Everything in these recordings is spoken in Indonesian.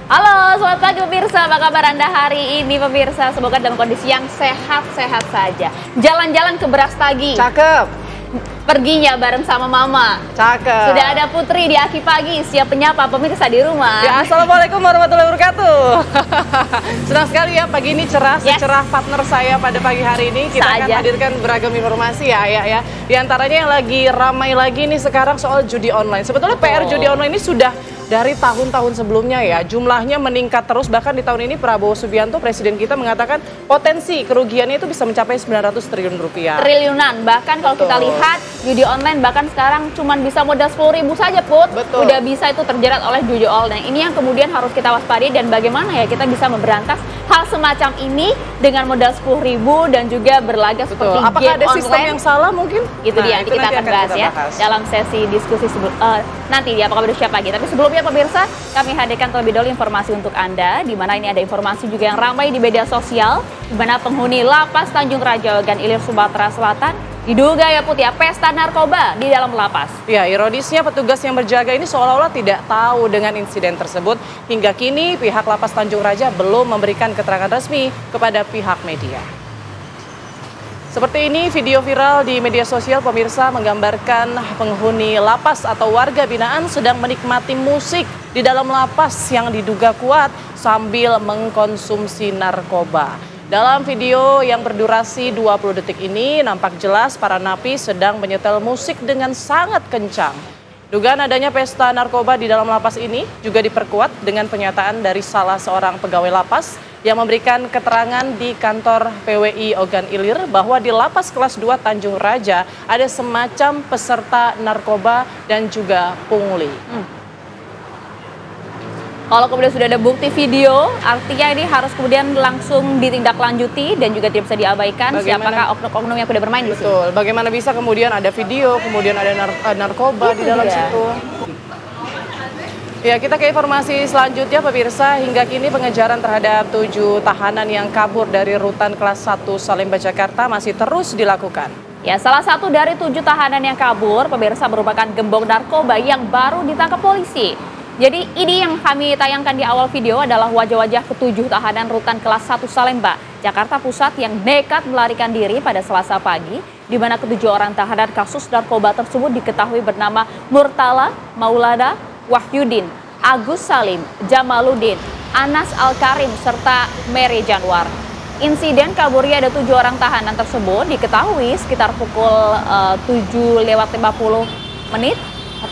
Halo, selamat pagi pemirsa. Apa kabar Anda hari ini pemirsa? Semoga dalam kondisi yang sehat-sehat saja. Jalan-jalan ke Brastagi. Cakep. Perginya bareng sama Mama. Cakep. Sudah ada Putri di Aki Pagi, siap menyapa pemirsa di rumah. Ya, assalamualaikum warahmatullahi wabarakatuh. Senang sekali ya pagi ini cerah, secerah partner saya pada pagi hari ini. Kita akan hadirkan beragam informasi ya. Di antaranya yang lagi ramai lagi nih sekarang soal judi online. Sebetulnya PR judi online ini sudah dari tahun-tahun sebelumnya ya, jumlahnya meningkat terus. Bahkan di tahun ini Prabowo Subianto, presiden kita, mengatakan potensi kerugiannya itu bisa mencapai 900 triliun rupiah. Triliunan, bahkan kalau kita lihat judi online bahkan sekarang cuma bisa modal 10.000 saja Put. Betul. Udah bisa itu terjerat oleh judi online. Ini yang kemudian harus kita waspadai dan bagaimana ya kita bisa memberantas hal semacam ini dengan modal 10.000 dan juga berlaga seperti game online. Apakah ada sistem yang salah mungkin? Itu dia, nanti kita akan bahas ya dalam sesi diskusi nanti di Apa Kabar Siap Pagi. Tapi sebelumnya pemirsa, kami hadirkan terlebih dahulu informasi untuk Anda, di mana ini ada informasi juga yang ramai di media sosial, di mana penghuni Lapas Tanjung Raja Ogan Ilir Sumatera Selatan diduga ya Put ya, pesta narkoba di dalam lapas. Ya, ironisnya petugas yang berjaga ini seolah-olah tidak tahu dengan insiden tersebut. Hingga kini pihak Lapas Tanjung Raja belum memberikan keterangan resmi kepada pihak media. Seperti ini video viral di media sosial pemirsa menggambarkan penghuni lapas atau warga binaan sedang menikmati musik di dalam lapas yang diduga kuat sambil mengkonsumsi narkoba. Dalam video yang berdurasi 20 detik ini nampak jelas para napi sedang menyetel musik dengan sangat kencang. Dugaan adanya pesta narkoba di dalam lapas ini juga diperkuat dengan pernyataan dari salah seorang pegawai lapas yang memberikan keterangan di kantor PWI Ogan Ilir bahwa di lapas kelas 2 Tanjung Raja ada semacam peserta narkoba dan juga pungli. Kalau kemudian sudah ada bukti video, artinya ini harus kemudian langsung ditindaklanjuti dan juga tidak bisa diabaikan. Siapakah oknum-oknum yang sudah bermain di sini. Betul, bagaimana bisa kemudian ada video, kemudian ada narkoba di dalam situ. Ya, kita ke informasi selanjutnya pemirsa. Hingga kini pengejaran terhadap 7 tahanan yang kabur dari rutan kelas 1 Salemba Jakarta masih terus dilakukan. Ya, salah satu dari 7 tahanan yang kabur pemirsa merupakan gembong narkoba yang baru ditangkap polisi. Jadi ini yang kami tayangkan di awal video adalah wajah-wajah ke-7 tahanan rutan kelas 1 Salemba, Jakarta Pusat yang nekat melarikan diri pada Selasa pagi, di mana ke-7 orang tahanan kasus narkoba tersebut diketahui bernama Murtala, Maulana, Wahyudin, Agus Salim, Jamaluddin, Anas Al-Karim, serta Mary Januar. Insiden kaburnya ada 7 orang tahanan tersebut diketahui sekitar pukul 7:50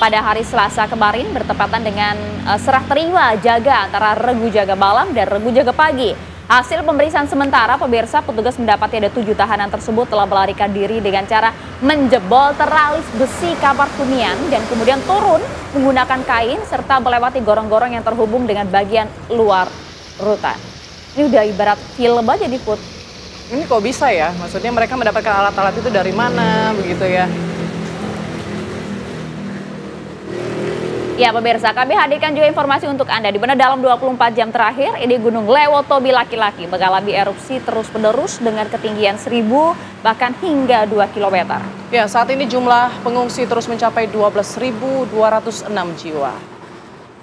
pada hari Selasa kemarin bertepatan dengan serah terima jaga antara regu jaga malam dan regu jaga pagi. Hasil pemeriksaan sementara pemirsa, petugas mendapati ada 7 tahanan tersebut telah melarikan diri dengan cara menjebol teralis besi kamar hunian dan kemudian turun menggunakan kain serta melewati gorong-gorong yang terhubung dengan bagian luar rutan. Ini udah ibarat film aja di Put. Ini kok bisa ya? Maksudnya mereka mendapatkan alat-alat itu dari mana begitu ya? Ya pemirsa, kami hadirkan juga informasi untuk Anda di mana dalam 24 jam terakhir ini Gunung Lewotobi laki-laki mengalami erupsi terus-menerus dengan ketinggian 1.000 bahkan hingga 2 km. Ya, saat ini jumlah pengungsi terus mencapai 12.206 jiwa.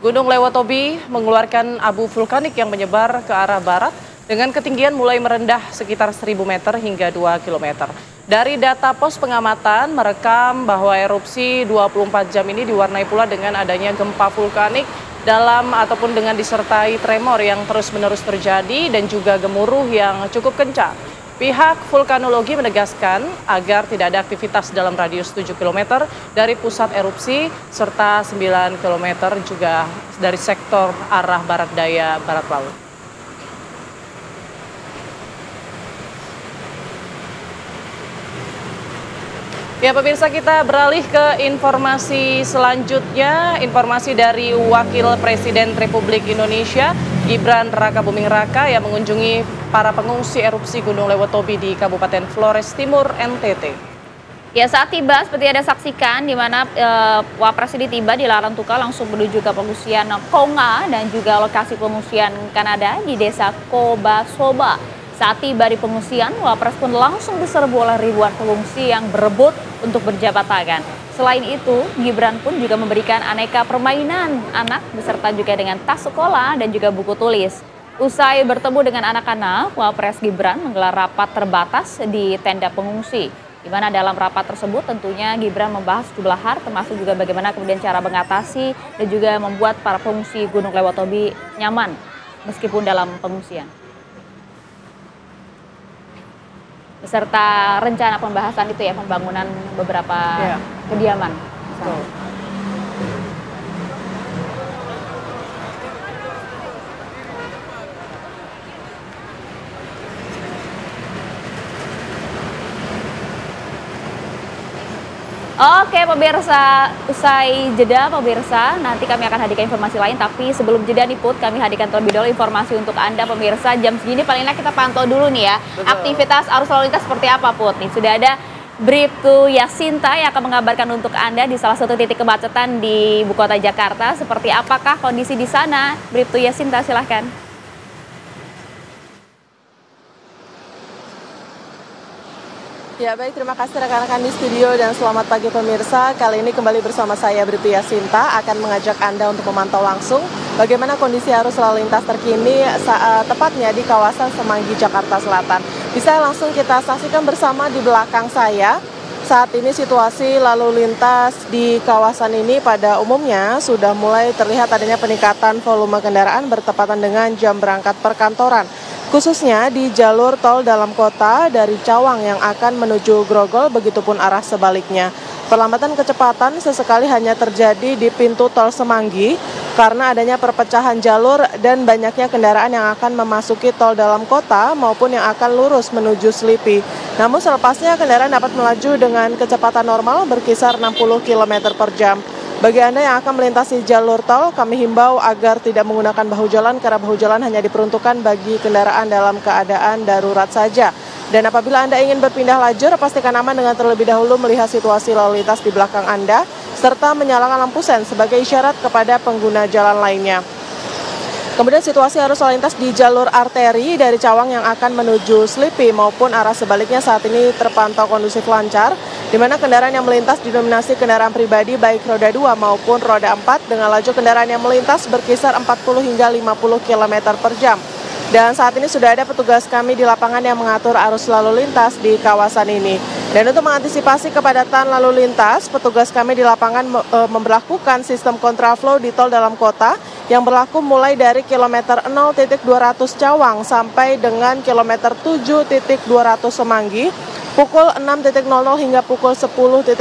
Gunung Lewotobi mengeluarkan abu vulkanik yang menyebar ke arah barat dengan ketinggian mulai merendah sekitar 1.000 meter hingga 2 km. Dari data pos pengamatan merekam bahwa erupsi 24 jam ini diwarnai pula dengan adanya gempa vulkanik ataupun dengan disertai tremor yang terus-menerus terjadi dan juga gemuruh yang cukup kencang. Pihak vulkanologi menegaskan agar tidak ada aktivitas dalam radius 7 km dari pusat erupsi serta 9 km juga dari sektor arah barat daya barat laut. Ya pemirsa, kita beralih ke informasi selanjutnya, informasi dari Wakil Presiden Republik Indonesia Gibran Rakabuming Raka yang mengunjungi para pengungsi erupsi Gunung Lewotobi di Kabupaten Flores Timur, NTT. Ya, saat tiba seperti Anda saksikan di mana Wapres ini tiba di Larantuka langsung menuju ke pengungsian Konga dan juga lokasi pengungsian Kanada di desa Kobasoba. Saat tiba di pengungsian, Wapres pun langsung diserbu oleh ribuan pengungsi yang berebut untuk berjabat tangan. Selain itu, Gibran pun juga memberikan aneka permainan anak beserta juga dengan tas sekolah dan juga buku tulis. Usai bertemu dengan anak-anak, Wapres Gibran menggelar rapat terbatas di tenda pengungsi. Di mana dalam rapat tersebut tentunya Gibran membahas sejumlah hal termasuk juga bagaimana kemudian cara mengatasi dan juga membuat para pengungsi Gunung Lewatobi nyaman meskipun dalam pengungsian. Beserta rencana pembahasan itu ya, pembangunan beberapa kediaman. Oke pemirsa, usai jeda pemirsa, nanti kami akan hadirkan informasi lain. Tapi sebelum jeda nih Put, kami hadirkan terlebih dahulu informasi untuk Anda pemirsa. Jam segini paling enak kita pantau dulu nih ya. Betul. Aktivitas arus lalu lintas seperti apa Put? Nih sudah ada Bribtu Yasinta yang akan mengabarkan untuk Anda di salah satu titik kemacetan di Ibu Kota Jakarta. Seperti apakah kondisi di sana? Bribtu Yasinta silahkan. Ya baik, terima kasih rekan-rekan di studio dan selamat pagi pemirsa. Kali ini kembali bersama saya Bribtu Yasinta akan mengajak Anda untuk memantau langsung bagaimana kondisi arus lalu lintas terkini tepatnya di kawasan Semanggi, Jakarta Selatan. Bisa langsung kita saksikan bersama di belakang saya. Saat ini situasi lalu lintas di kawasan ini pada umumnya sudah mulai terlihat adanya peningkatan volume kendaraan bertepatan dengan jam berangkat perkantoran. Khususnya di jalur tol dalam kota dari Cawang yang akan menuju Grogol, begitupun arah sebaliknya. Perlambatan kecepatan sesekali hanya terjadi di pintu tol Semanggi karena adanya perpecahan jalur dan banyaknya kendaraan yang akan memasuki tol dalam kota maupun yang akan lurus menuju Selipi. Namun selepasnya kendaraan dapat melaju dengan kecepatan normal berkisar 60 km per jam. Bagi Anda yang akan melintasi jalur tol, kami himbau agar tidak menggunakan bahu jalan karena bahu jalan hanya diperuntukkan bagi kendaraan dalam keadaan darurat saja. Dan apabila Anda ingin berpindah lajur, pastikan aman dengan terlebih dahulu melihat situasi lalu lintas di belakang Anda, serta menyalakan lampu sen sebagai isyarat kepada pengguna jalan lainnya. Kemudian situasi arus lalu lintas di jalur arteri dari Cawang yang akan menuju Selipi maupun arah sebaliknya saat ini terpantau kondusif lancar, di mana kendaraan yang melintas didominasi kendaraan pribadi baik roda 2 maupun roda 4 dengan laju kendaraan yang melintas berkisar 40 hingga 50 km per jam. Dan saat ini sudah ada petugas kami di lapangan yang mengatur arus lalu lintas di kawasan ini. Dan untuk mengantisipasi kepadatan lalu lintas, petugas kami di lapangan memberlakukan sistem kontraflow di tol dalam kota yang berlaku mulai dari kilometer 0.200 Cawang sampai dengan kilometer 7.200 Semanggi, pukul 6.00 hingga pukul 10.00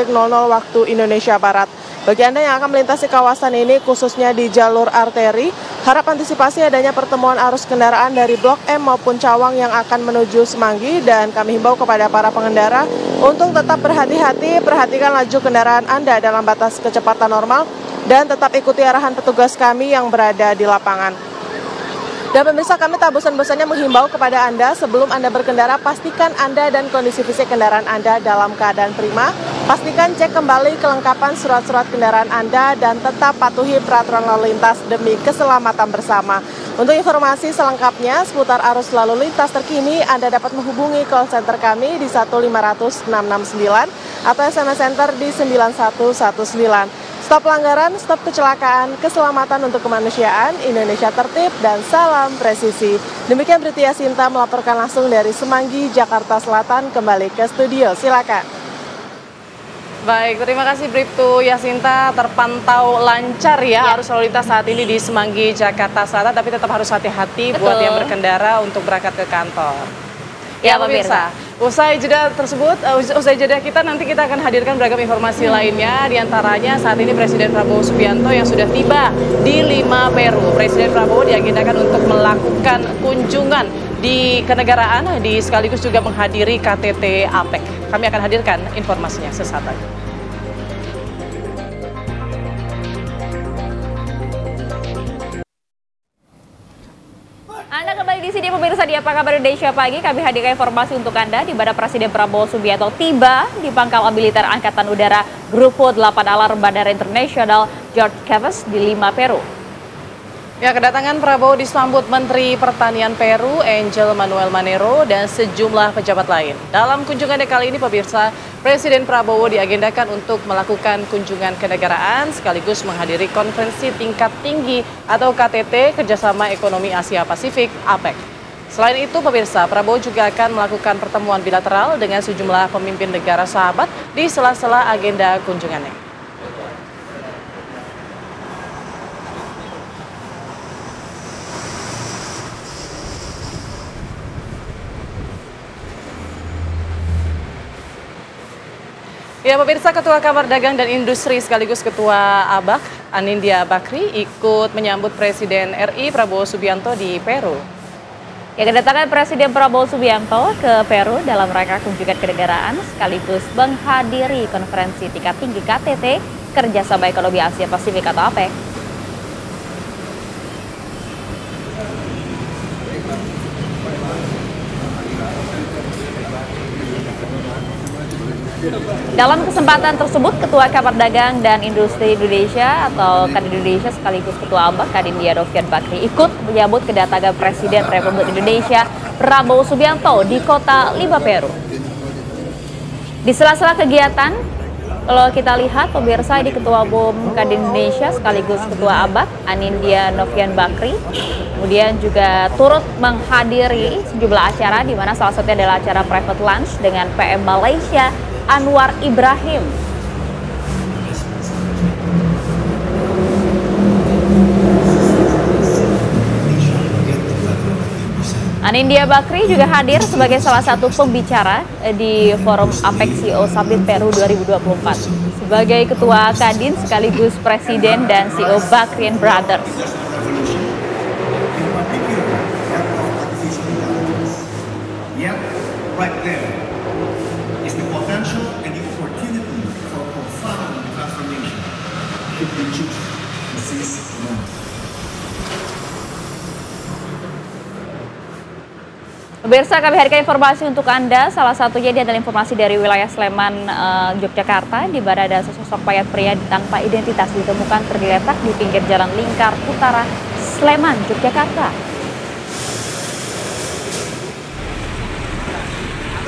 waktu Indonesia Barat. Bagi Anda yang akan melintasi kawasan ini, khususnya di jalur arteri, harap antisipasi adanya pertemuan arus kendaraan dari Blok M maupun Cawang yang akan menuju Semanggi, dan kami himbau kepada para pengendara untuk tetap berhati-hati, perhatikan laju kendaraan Anda dalam batas kecepatan normal, dan tetap ikuti arahan petugas kami yang berada di lapangan. Dan pemirsa, kami tak bosan-bosannya menghimbau kepada Anda sebelum Anda berkendara, pastikan Anda dan kondisi fisik kendaraan Anda dalam keadaan prima. Pastikan cek kembali kelengkapan surat-surat kendaraan Anda dan tetap patuhi peraturan lalu lintas demi keselamatan bersama. Untuk informasi selengkapnya seputar arus lalu lintas terkini, Anda dapat menghubungi call center kami di 1500669 atau SMS center di 9119. Stop pelanggaran, stop kecelakaan, keselamatan untuk kemanusiaan, Indonesia tertib, dan salam presisi. Demikian Bribtu Yasinta melaporkan langsung dari Semanggi, Jakarta Selatan. Kembali ke studio, silakan. Baik, terima kasih Bribtu Yasinta. Terpantau lancar ya arus lalu lintas saat ini di Semanggi, Jakarta Selatan, tapi tetap harus hati-hati buat yang berkendara untuk berangkat ke kantor. Ya pemirsa, usai jeda tersebut, usai jeda kita nanti kita akan hadirkan beragam informasi lainnya. Di antaranya saat ini Presiden Prabowo Subianto yang sudah tiba di Lima Peru. Presiden Prabowo diagendakan untuk melakukan kunjungan di kenegaraan, sekaligus juga menghadiri KTT APEC. Kami akan hadirkan informasinya sesaat lagi. Anda kembali di sini pemirsa di Apa Kabar Indonesia Pagi. Kami hadirkan informasi untuk Anda di mana Presiden Prabowo Subianto tiba di Pangkalan Militer Angkatan Udara Grupo 8 Alar Bandara Internasional George Caves di Lima, Peru. Ya, kedatangan Prabowo disambut Menteri Pertanian Peru, Angel Manuel Manero, dan sejumlah pejabat lain. Dalam kunjungannya kali ini, pemirsa, Presiden Prabowo diagendakan untuk melakukan kunjungan kenegaraan sekaligus menghadiri konferensi tingkat tinggi atau KTT Kerjasama Ekonomi Asia Pasifik (APEC). Selain itu, pemirsa, Prabowo juga akan melakukan pertemuan bilateral dengan sejumlah pemimpin negara sahabat di sela-sela agenda kunjungannya. Ya, pemirsa, Ketua Kamar Dagang dan Industri sekaligus Ketua ABAK, Anindya Bakri, ikut menyambut Presiden RI Prabowo Subianto di Peru. Ya, kedatangan Presiden Prabowo Subianto ke Peru dalam rangka kunjungan kenegaraan sekaligus menghadiri konferensi tingkat tinggi KTT Kerjasama Ekonomi Asia Pasifik atau APEC. Dalam kesempatan tersebut, Ketua Kamar Dagang dan Industri Indonesia atau KAD Indonesia sekaligus Ketua ABAK Anindya Bakri ikut menyambut kedatangan Presiden Republik Indonesia Prabowo Subianto di kota Lima, Peru. Di sela-sela kegiatan, kalau kita lihat pemirsa, di Ketua Umum KAD Indonesia sekaligus Ketua ABAK Anindya Bakri kemudian juga turut menghadiri sejumlah acara, di mana salah satunya adalah acara private lunch dengan PM Malaysia Anwar Ibrahim. Anindya Bakri juga hadir sebagai salah satu pembicara di Forum APEC CEO Summit Peru 2024 sebagai Ketua Kadin sekaligus Presiden dan CEO Bakri & Brothers. Pemirsa, kami hadirkan informasi untuk Anda. Salah satunya adalah informasi dari wilayah Sleman, Yogyakarta, di mana ada sesosok mayat pria tanpa identitas ditemukan tergeletak di pinggir Jalan Lingkar Utara, Sleman, Yogyakarta.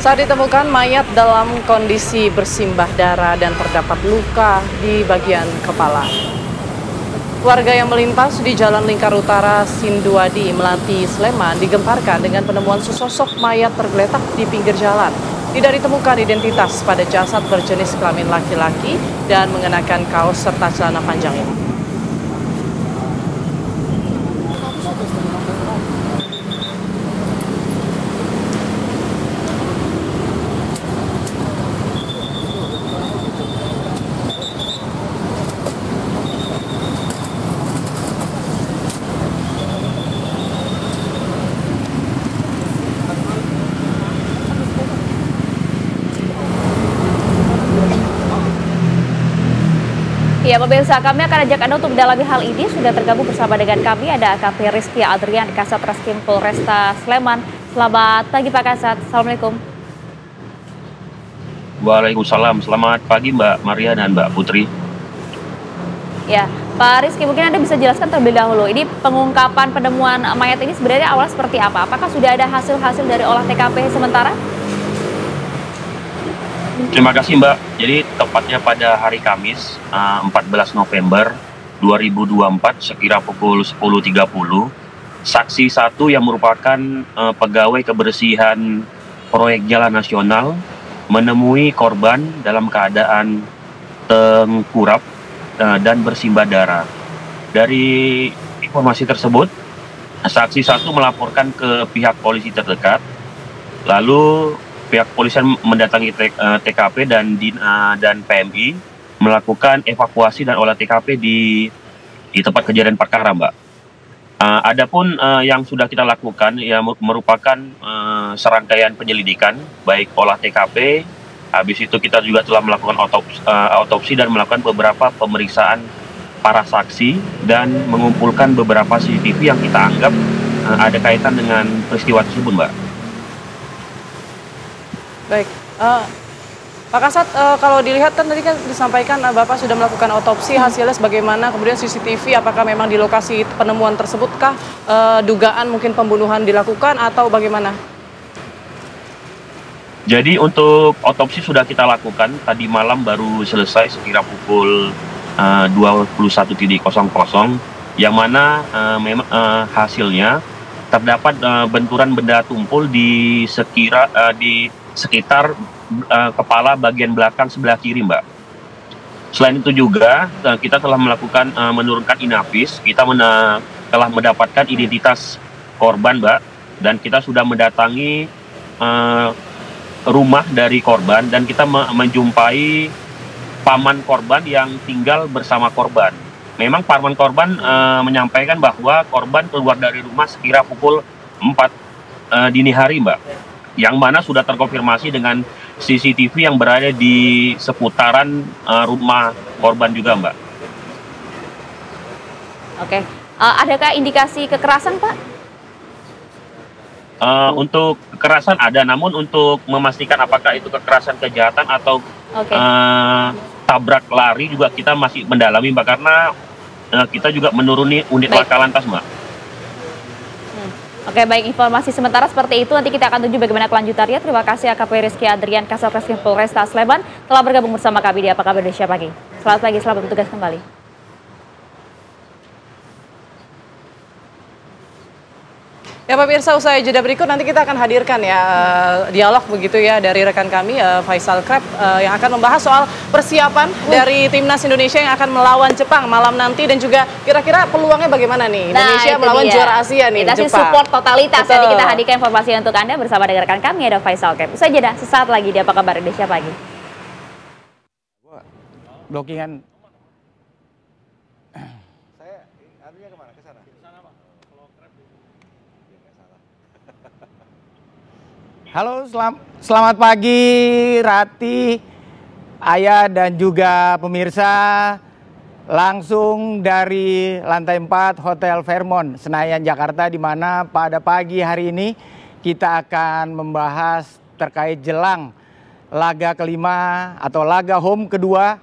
Saat ditemukan, mayat dalam kondisi bersimbah darah dan terdapat luka di bagian kepala. Warga yang melintas di Jalan Lingkar Utara, Sinduadi, Melati, Sleman digemparkan dengan penemuan sesosok mayat tergeletak di pinggir jalan. Tidak ditemukan identitas pada jasad berjenis kelamin laki-laki dan mengenakan kaos serta celana panjang ini. Ya, pemirsa, kami akan ajak Anda untuk mendalami hal ini. Sudah tergabung bersama dengan kami ada AKP Rizky Adrian, Kasat Reskrim Polresta Sleman. Selamat pagi Pak Kasat. Assalamualaikum. Waalaikumsalam. Selamat pagi Mbak Maria dan Mbak Putri. Ya, Pak Rizky, mungkin Anda bisa jelaskan terlebih dahulu. Ini pengungkapan penemuan mayat ini sebenarnya awal seperti apa? Apakah sudah ada hasil-hasil dari olah TKP sementara? Terima kasih Mbak. Jadi tepatnya pada hari Kamis 14 November 2024 sekira pukul 10.30, saksi satu yang merupakan pegawai kebersihan proyek jalan nasional menemui korban dalam keadaan tengkurap dan bersimbah darah. Dari informasi tersebut, saksi satu melaporkan ke pihak polisi terdekat, lalu pihak kepolisian mendatangi TKP dan PMI melakukan evakuasi dan olah TKP di tempat kejadian perkara, Mbak. Adapun yang sudah kita lakukan ya merupakan serangkaian penyelidikan, baik olah TKP, habis itu kita juga telah melakukan autopsi dan melakukan beberapa pemeriksaan para saksi dan mengumpulkan beberapa CCTV yang kita anggap ada kaitan dengan peristiwa tersebut, Mbak. Baik, Pak Kasat, kalau dilihat kan tadi kan disampaikan Bapak sudah melakukan otopsi, hasilnya bagaimana, kemudian CCTV apakah memang di lokasi penemuan tersebutkah dugaan mungkin pembunuhan dilakukan atau bagaimana? Jadi untuk otopsi sudah kita lakukan, tadi malam baru selesai sekira pukul 21.00, yang mana memang hasilnya terdapat benturan benda tumpul di sekitar kepala bagian belakang sebelah kiri, Mbak. Selain itu juga kita telah melakukan menurunkan inafis, kita telah mendapatkan identitas korban, Mbak, dan kita sudah mendatangi rumah dari korban dan kita menjumpai paman korban yang tinggal bersama korban. Memang paman korban menyampaikan bahwa korban keluar dari rumah sekira pukul 4 dini hari, Mbak, yang mana sudah terkonfirmasi dengan CCTV yang berada di seputaran rumah korban juga, Mbak. Oke, adakah indikasi kekerasan, Pak? Untuk kekerasan ada, namun untuk memastikan apakah itu kekerasan kejahatan atau tabrak lari juga kita masih mendalami, Mbak, karena kita juga menuruni unit laka lantas, Mbak. Oke, baik, informasi sementara seperti itu. Nanti kita akan tunggu bagaimana kelanjutannya. Terima kasih AKP Rizky Adrian, Kasat Reskrim Polresta Sleman telah bergabung bersama kami di Apa Kabar Indonesia Pagi. Selamat pagi, selamat bertugas kembali. Ya pemirsa, usai jeda berikut nanti kita akan hadirkan ya dialog begitu ya dari rekan kami Faisal Kreb yang akan membahas soal persiapan dari timnas Indonesia yang akan melawan Jepang malam nanti dan juga kira-kira peluangnya bagaimana nih Indonesia melawan juara Asia nih, kita Jepang. Kita support totalitas. Nanti kita hadirkan informasi untuk Anda bersama dengan rekan kami ada Faisal Kreb. Usai jeda sesaat lagi di Apa Kabar Indonesia Pagi. Blockingan. Halo, selamat pagi Rati, Ayah dan juga pemirsa. Langsung dari lantai 4 Hotel Fairmont, Senayan, Jakarta, di mana pada pagi hari ini kita akan membahas terkait jelang laga kelima atau laga home kedua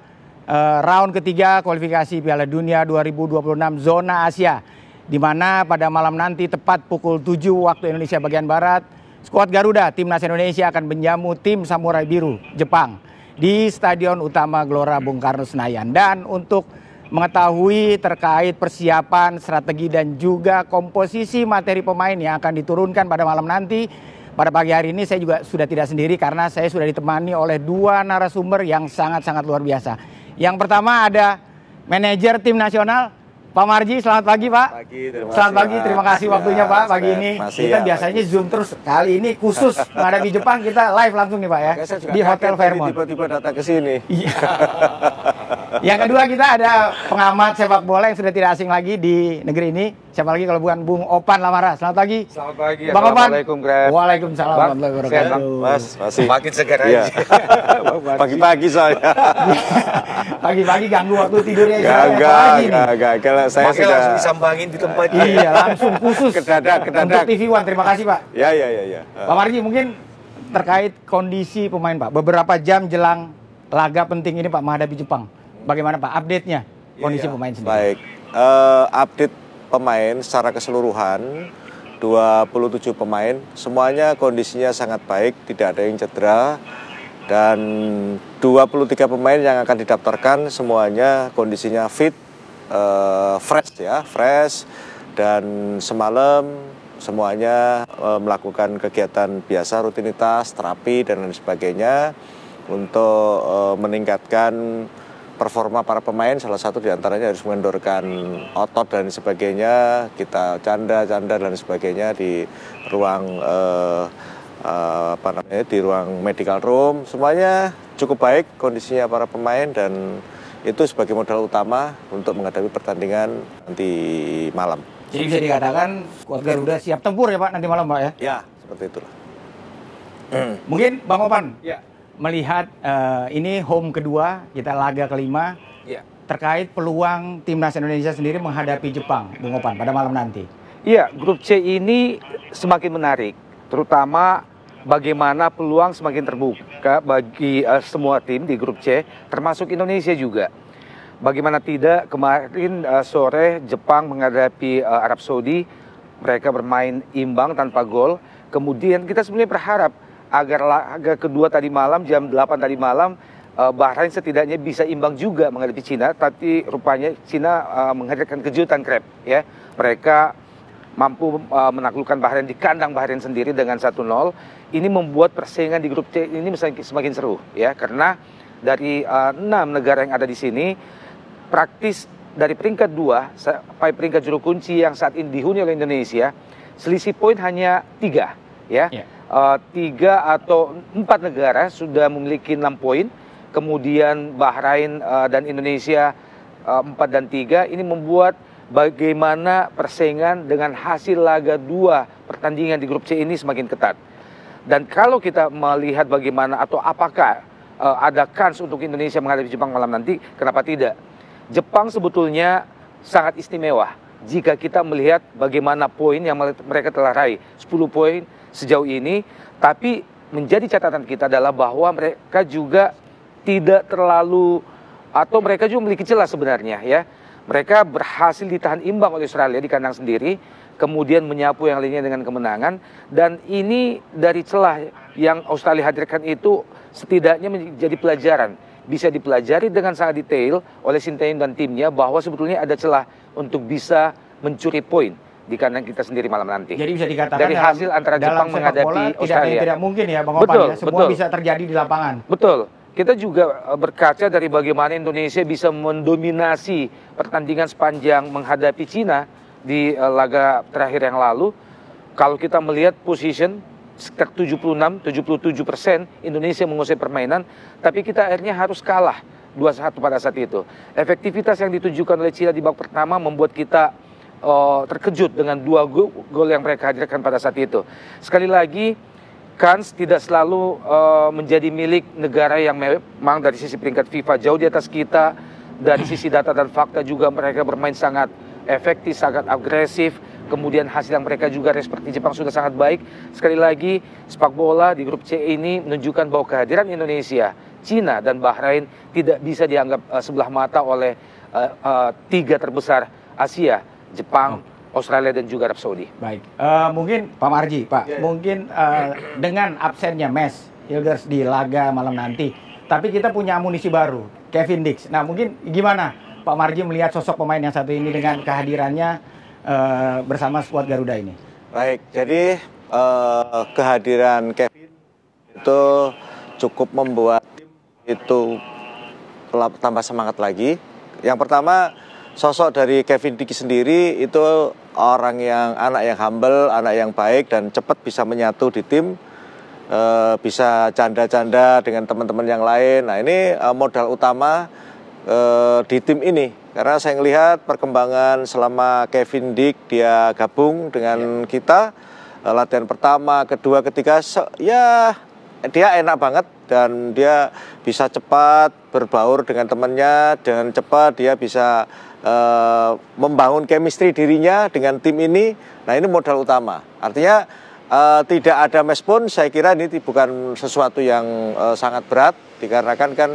round ketiga kualifikasi Piala Dunia 2026 zona Asia, di mana pada malam nanti tepat pukul 7 waktu Indonesia bagian Barat, skuad Garuda Timnas Indonesia akan menjamu tim Samurai Biru Jepang di Stadion Utama Gelora Bung Karno Senayan. Dan untuk mengetahui terkait persiapan, strategi dan juga komposisi materi pemain yang akan diturunkan pada malam nanti, pada pagi hari ini saya juga sudah tidak sendiri karena saya sudah ditemani oleh dua narasumber yang sangat-sangat luar biasa. Yang pertama ada manajer tim nasional Pak Marji. Selamat pagi, Pak. Selamat pagi, terima kasih waktunya, Pak. Pagi ini kita biasanya Zoom terus, kali ini khusus menghadapi Jepang kita live langsung nih, Pak ya, di Hotel Fairmont. Tiba-tiba datang ke sini. Iya. Yang kedua kita ada pengamat sepak bola yang sudah tidak asing lagi di negeri ini. Siapa lagi kalau bukan Bung Opan Lamara. Selamat pagi. Selamat pagi. Bang Opan. Assalamualaikum, Greg. Waalaikumsalam warahmatullahi wabarakatuh. Mas, masih. Makin segar Iya. aja. Pagi-pagi soalnya. Pagi-pagi ganggu waktu tidurnya. Enggak. Kalau saya Makanya sudah langsung disambangin di tempat. Iya, langsung khusus Kedadak. untuk TV One. Terima kasih, Pak. Ya. Pak Marji, mungkin terkait kondisi pemain, Pak. Beberapa jam jelang laga penting ini, Pak, menghadapi Jepang. Bagaimana, Pak, update-nya kondisi pemain sendiri? Baik. Update pemain secara keseluruhan 27 pemain, semuanya kondisinya sangat baik, tidak ada yang cedera. Dan 23 pemain yang akan didaftarkan semuanya kondisinya fit, fresh. Dan semalam semuanya melakukan kegiatan biasa, rutinitas, terapi dan lain sebagainya untuk meningkatkan performa para pemain. Salah satu diantaranya harus mengendorkan otot dan sebagainya. Kita canda dan sebagainya di ruang di ruang medical room. Semuanya cukup baik kondisinya para pemain dan itu sebagai modal utama untuk menghadapi pertandingan nanti malam. Jadi bisa dikatakan skuad Garuda siap tempur ya, Pak, nanti malam, Pak ya? Ya, seperti itulah. Mungkin Bang Opan, Ya. melihat ini home kedua, kita laga kelima, Ya. terkait peluang timnas Indonesia sendiri menghadapi Jepang, Bung Opan, pada malam nanti. Iya, grup C ini semakin menarik, terutama bagaimana peluang semakin terbuka bagi semua tim di grup C, termasuk Indonesia juga. Bagaimana tidak, kemarin sore Jepang menghadapi Arab Saudi, mereka bermain imbang tanpa gol. Kemudian kita sebenarnya berharap agar laga kedua tadi malam, jam 8 tadi malam, Bahrain setidaknya bisa imbang juga menghadapi Cina, tapi rupanya Cina menghadirkan kejutan, Krep, ya. Mereka mampu menaklukkan Bahrain di kandang Bahrain sendiri dengan 1-0. Ini membuat persaingan di grup C ini semakin seru, ya, karena dari 6 negara yang ada di sini, praktis dari peringkat 2 sampai peringkat juru kunci yang saat ini dihuni oleh Indonesia, selisih poin hanya 3, ya. 3 atau 4 negara sudah memiliki 6 poin. Kemudian Bahrain dan Indonesia 4 dan 3, ini membuat bagaimana persaingan dengan hasil laga 2 pertandingan di grup C ini semakin ketat. Dan kalau kita melihat bagaimana atau apakah ada kans untuk Indonesia menghadapi Jepang malam nanti, kenapa tidak? Jepang sebetulnya sangat istimewa jika kita melihat bagaimana poin yang mereka telah raih, 10 poin sejauh ini. Tapi menjadi catatan kita adalah bahwa mereka juga tidak terlalu, atau mereka juga memiliki celah sebenarnya, ya. Mereka berhasil ditahan imbang oleh Australia di kandang sendiri, kemudian menyapu yang lainnya dengan kemenangan. Dan ini dari celah yang Australia hadirkan itu setidaknya menjadi pelajaran, bisa dipelajari dengan sangat detail oleh Sinteyong dan timnya, bahwa sebetulnya ada celah untuk bisa mencuri poin di kandang kita sendiri malam nanti. Jadi bisa dikatakan dari hasil antara Jepang menghadapi Australia. Tidak mungkin ya, Bang Opan, ya. Semua bisa terjadi di lapangan. Betul. Kita juga berkaca dari bagaimana Indonesia bisa mendominasi pertandingan sepanjang menghadapi Cina di laga terakhir yang lalu. Kalau kita melihat position sekitar 76-77% Indonesia menguasai permainan, tapi kita akhirnya harus kalah 2-1 pada saat itu. Efektivitas yang ditunjukkan oleh Cina di babak pertama membuat kita terkejut dengan 2 gol yang mereka hadirkan pada saat itu. Sekali lagi, kans tidak selalu menjadi milik negara yang memang dari sisi peringkat FIFA jauh di atas kita. Dari sisi data dan fakta juga mereka bermain sangat efektif, sangat agresif. Kemudian hasil yang mereka juga seperti Jepang sudah sangat baik. Sekali lagi, sepak bola di grup C ini menunjukkan bahwa kehadiran Indonesia, Cina, dan Bahrain tidak bisa dianggap sebelah mata oleh 3 terbesar Asia, Jepang, Australia, dan juga Arab Saudi. Baik, mungkin Pak Marji, Pak, mungkin dengan absennya Mes Hilgers di laga malam nanti, tapi kita punya amunisi baru, Kevin Dix. Nah, mungkin gimana Pak Marji melihat sosok pemain yang satu ini dengan kehadirannya bersama skuad Garuda ini? Baik, jadi kehadiran Kevin itu cukup membuat tim itu tambah semangat lagi. Yang pertama, sosok dari Kevin Dix sendiri itu anak yang humble, anak yang baik, dan cepat bisa menyatu di tim, bisa canda-canda dengan teman-teman yang lain. Nah, ini modal utama di tim ini, karena saya melihat perkembangan selama Kevin Dix dia gabung dengan kita, latihan pertama, kedua, ketiga, ya dia enak banget, dan dia bisa cepat berbaur dengan temannya, dengan cepat dia bisa membangun chemistry dirinya dengan tim ini. Nah, ini modal utama. Artinya tidak ada mes pun, saya kira ini bukan sesuatu yang sangat berat, dikarenakan kan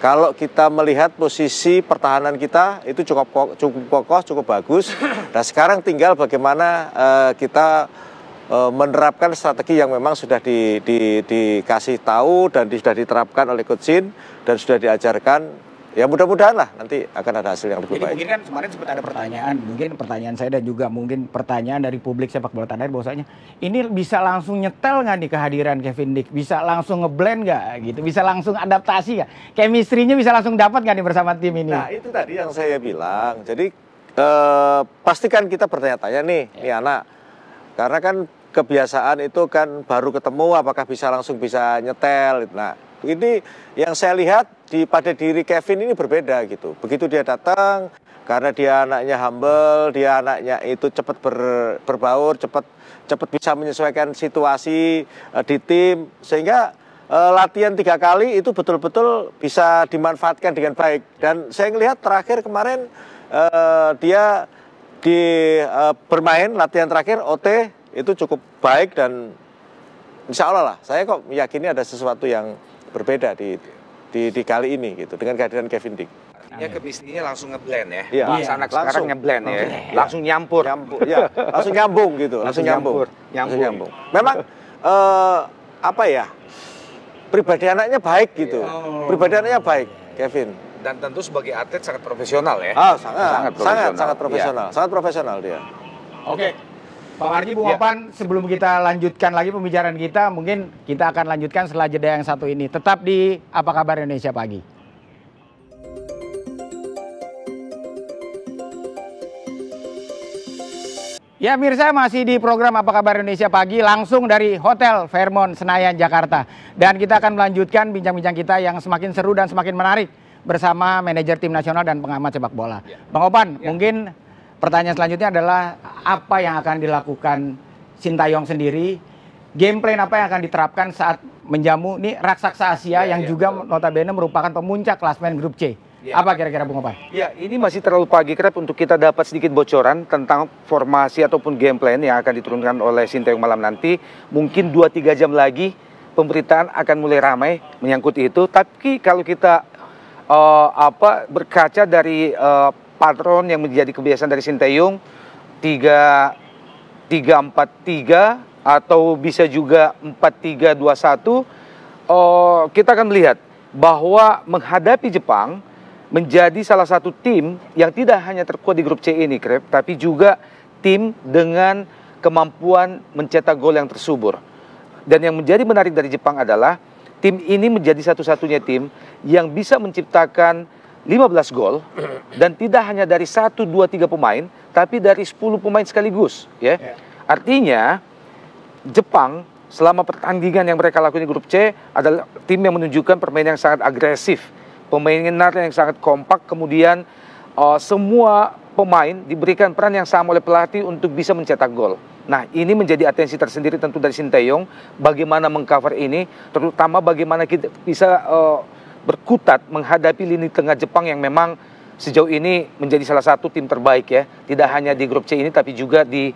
kalau kita melihat posisi pertahanan kita itu cukup kokoh, cukup bagus. Nah, sekarang tinggal bagaimana kita menerapkan strategi yang memang sudah dikasih tahu dan sudah diterapkan oleh Coach Shin dan sudah diajarkan. Ya, mudah-mudahan lah nanti akan ada hasil yang lebih baik. Mungkin kan kemarin sempat ada pertanyaan, mungkin pertanyaan saya dan juga mungkin pertanyaan dari publik sepak bola tanah air, bahwasanya ini bisa langsung nyetel nggak nih kehadiran Kevin Dix? Bisa langsung ngeblend nggak gitu? Bisa langsung adaptasi nggak? Chemistry-nya bisa langsung dapat nggak nih bersama tim ini? Nah, itu tadi yang saya bilang. Jadi pastikan kita bertanya-tanya nih, nih anak. Karena kan kebiasaan itu kan baru ketemu apakah bisa langsung bisa nyetel. Nah, ini yang saya lihat pada diri Kevin ini berbeda gitu. Begitu dia datang, karena dia anaknya humble, dia anaknya itu cepat berbaur, cepat bisa menyesuaikan situasi di tim, sehingga latihan 3 kali itu betul-betul bisa dimanfaatkan dengan baik. Dan saya melihat terakhir kemarin dia bermain latihan terakhir OT itu cukup baik, dan insya Allah lah, saya kok meyakini ada sesuatu yang berbeda di kali ini gitu dengan kehadiran Kevin Dix. Artinya kemestinya langsung ngeblend ya. Iya. Bahasa anak sekarang ngeblend ya. Langsung nyampur. Ya, langsung nyambung gitu, langsung nyambung. Memang apa ya? Pribadi anaknya baik gitu. Pribadi anaknya baik, Kevin. Dan tentu sebagai atlet sangat profesional ya. Sangat profesional. Sangat profesional dia. Oke. Pak Marji, Bung Opan, sebelum kita lanjutkan lagi pembicaraan kita, mungkin kita akan lanjutkan setelah jeda yang satu ini. Tetap di Apa Kabar Indonesia Pagi. Ya Mirsa, masih di program Apa Kabar Indonesia Pagi langsung dari Hotel Fairmont Senayan, Jakarta. Dan kita akan melanjutkan bincang-bincang kita yang semakin seru dan semakin menarik bersama manajer tim nasional dan pengamat sepak bola. Bang Opan, mungkin pertanyaan selanjutnya adalah apa yang akan dilakukan Sintayong sendiri? Game plan apa yang akan diterapkan saat menjamu ini raksasa Asia yang juga notabene merupakan pemuncak klasmen grup C? Apa kira-kira Bung Opan? Ya, ini masih terlalu pagi Krep untuk kita dapat sedikit bocoran tentang formasi ataupun game plan yang akan diturunkan oleh Sintayong malam nanti. Mungkin 2-3 jam lagi pemberitaan akan mulai ramai menyangkut itu. Tapi kalau kita berkaca dari patron yang menjadi kebiasaan dari Sintayong 3-4-3 atau bisa juga 4-3-2-1, kita akan melihat bahwa menghadapi Jepang menjadi salah satu tim yang tidak hanya terkuat di grup C ini, Krep, tapi juga tim dengan kemampuan mencetak gol yang tersubur. Dan yang menjadi menarik dari Jepang adalah tim ini menjadi satu-satunya tim yang bisa menciptakan 15 gol dan tidak hanya dari 1, 2, 3 pemain, tapi dari 10 pemain sekaligus, ya. Artinya Jepang selama pertandingan yang mereka lakukan di grup C adalah tim yang menunjukkan permainan yang sangat agresif, permainan yang sangat kompak, kemudian semua pemain diberikan peran yang sama oleh pelatih untuk bisa mencetak gol. Nah, ini menjadi atensi tersendiri tentu dari Sintayong, bagaimana mengcover ini, terutama bagaimana kita bisa berkutat menghadapi lini tengah Jepang yang memang sejauh ini menjadi salah satu tim terbaik ya, tidak hanya di grup C ini tapi juga di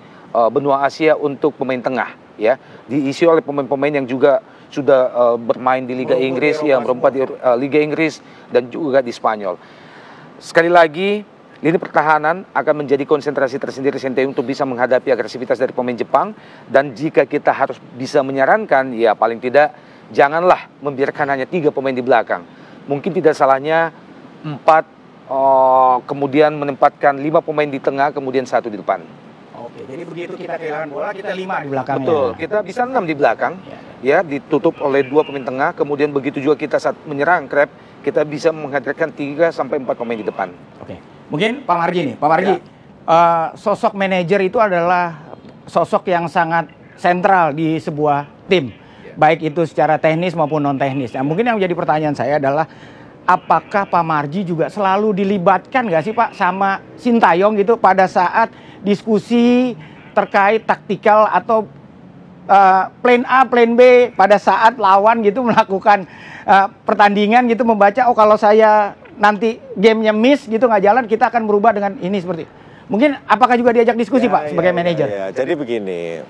benua Asia untuk pemain tengah ya, diisi oleh pemain-pemain yang juga sudah bermain di Liga Inggris, yang berempat di Liga Inggris dan juga di Spanyol. Sekali lagi, lini pertahanan akan menjadi konsentrasi tersendiri Sintayong untuk bisa menghadapi agresivitas dari pemain Jepang. Dan jika kita harus bisa menyarankan, ya paling tidak janganlah membiarkan hanya 3 pemain di belakang. Mungkin tidak salahnya 4, kemudian menempatkan 5 pemain di tengah, kemudian 1 di depan. Oke, jadi begitu kita kehilangan bola, kita 5 di belakang. Betul, kita bisa 6 di belakang, ya ditutup oleh 2 pemain tengah, kemudian begitu juga kita saat menyerang, Krep, kita bisa menghadirkan 3-4 pemain di depan. Oke, mungkin Pak Marji nih, Pak Marji, sosok manajer itu adalah sosok yang sangat sentral di sebuah tim, baik itu secara teknis maupun non teknis. Nah, mungkin yang menjadi pertanyaan saya adalah apakah Pak Marji juga selalu dilibatkan nggak sih Pak sama Sintayong gitu pada saat diskusi terkait taktikal atau plan A, plan B pada saat lawan gitu melakukan pertandingan gitu, membaca oh kalau saya nanti gamenya miss gitu nggak jalan, kita akan berubah dengan ini seperti. Mungkin apakah juga diajak diskusi Pak sebagai manajer? Ya, jadi begini,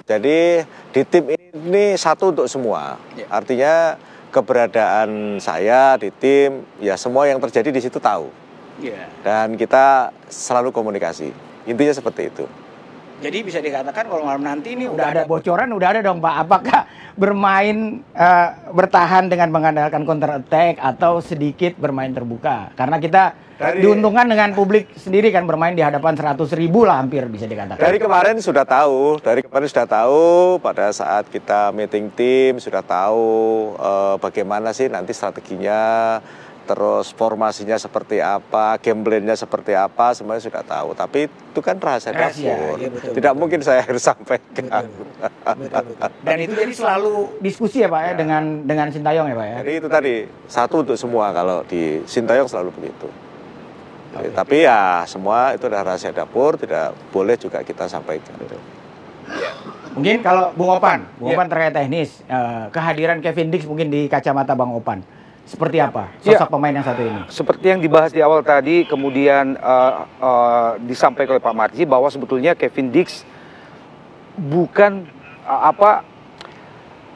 jadi di tim ini satu untuk semua. Artinya keberadaan saya di tim, ya semua yang terjadi di situ tahu. Dan kita selalu komunikasi. Intinya seperti itu. Jadi bisa dikatakan kalau malam nanti ini udah ada bocoran, udah ada dong Pak. Apakah bermain bertahan dengan mengandalkan counter attack atau sedikit bermain terbuka? Karena kita diuntungkan dengan publik sendiri kan, bermain di hadapan 100.000 lah hampir bisa dikatakan. Dari kemarin sudah tahu, pada saat kita meeting tim sudah tahu bagaimana sih nanti strateginya, terus formasinya seperti apa, game plan-nya seperti apa, semuanya sudah tahu. Tapi itu kan rahasia dapur. Iya, tidak mungkin saya harus sampaikan. Betul. Dan itu jadi selalu diskusi ya Pak ya, dengan Sintayong ya Pak ya. Jadi itu tadi satu untuk semua, kalau di Sintayong selalu begitu. Tapi ya semua itu adalah rahasia dapur, tidak boleh juga kita sampaikan. Mungkin kalau Bung Opan terkait teknis, kehadiran Kevin Dix mungkin di kacamata Bang Opan, seperti apa sosok pemain yang satu ini? Seperti yang dibahas di awal tadi, kemudian disampaikan oleh Pak Marji bahwa sebetulnya Kevin Dix bukan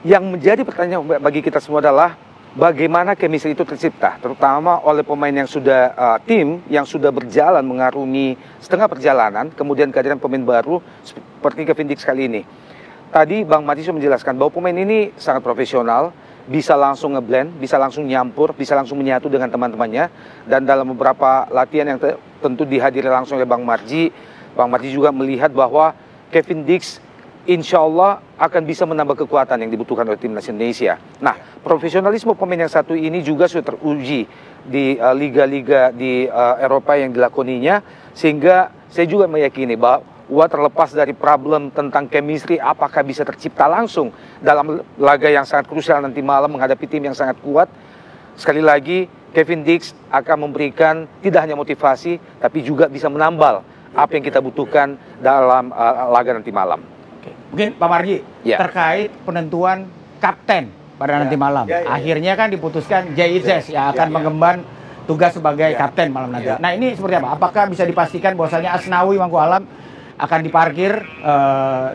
Yang menjadi pertanyaan bagi kita semua adalah bagaimana chemistry itu tercipta, terutama oleh pemain yang sudah tim yang sudah berjalan mengarungi setengah perjalanan, kemudian kehadiran pemain baru seperti Kevin Dix kali ini. Tadi Bang Mati sudah menjelaskan bahwa pemain ini sangat profesional, bisa langsung ngeblend, bisa langsung nyampur, bisa langsung menyatu dengan teman-temannya. Dan dalam beberapa latihan yang tentu dihadiri langsung oleh Bang Marji juga melihat bahwa Kevin Dix insya Allah akan bisa menambah kekuatan yang dibutuhkan oleh timnas Indonesia. Nah, profesionalisme pemain yang satu ini juga sudah teruji di liga-liga di Eropa yang dilakoninya, sehingga saya juga meyakini bahwa terlepas dari problem tentang chemistry, apakah bisa tercipta langsung dalam laga yang sangat krusial nanti malam menghadapi tim yang sangat kuat. Sekali lagi, Kevin Dix akan memberikan tidak hanya motivasi, tapi juga bisa menambal apa yang kita butuhkan dalam laga nanti malam. Mungkin Pak Marji, terkait penentuan kapten pada nanti malam. Akhirnya kan diputuskan JIZ yang akan mengemban tugas sebagai kapten malam nanti. Nah, ini seperti apa? Apakah bisa dipastikan bahwasanya Asnawi Mangku Alam akan diparkir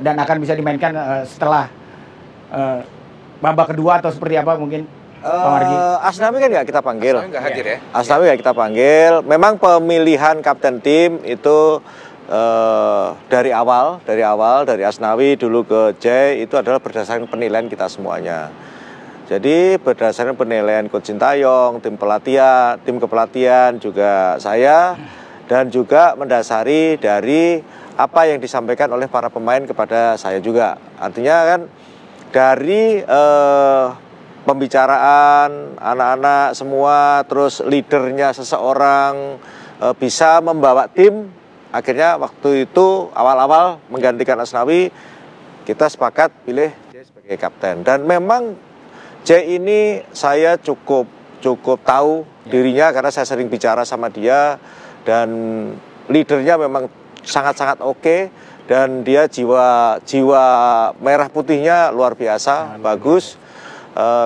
dan akan bisa dimainkan setelah babak kedua atau seperti apa mungkin? Pak Marji. Asnawi kan nggak kita panggil. Asnawi nggak hadir ya? Asnawi nggak kita panggil. Memang pemilihan kapten tim itu dari awal dari Asnawi dulu ke J itu adalah berdasarkan penilaian kita semuanya. Jadi berdasarkan penilaian Coach Sintayong, tim kepelatihan juga saya, dan juga mendasari dari apa yang disampaikan oleh para pemain kepada saya juga. Artinya kan dari pembicaraan anak-anak semua, terus leadernya seseorang bisa membawa tim. Akhirnya waktu itu awal-awal menggantikan Asnawi, kita sepakat pilih J sebagai kapten. Dan memang J ini saya cukup tahu dirinya karena saya sering bicara sama dia, dan leadernya memang sangat-sangat oke, dan dia jiwa merah putihnya luar biasa, bagus.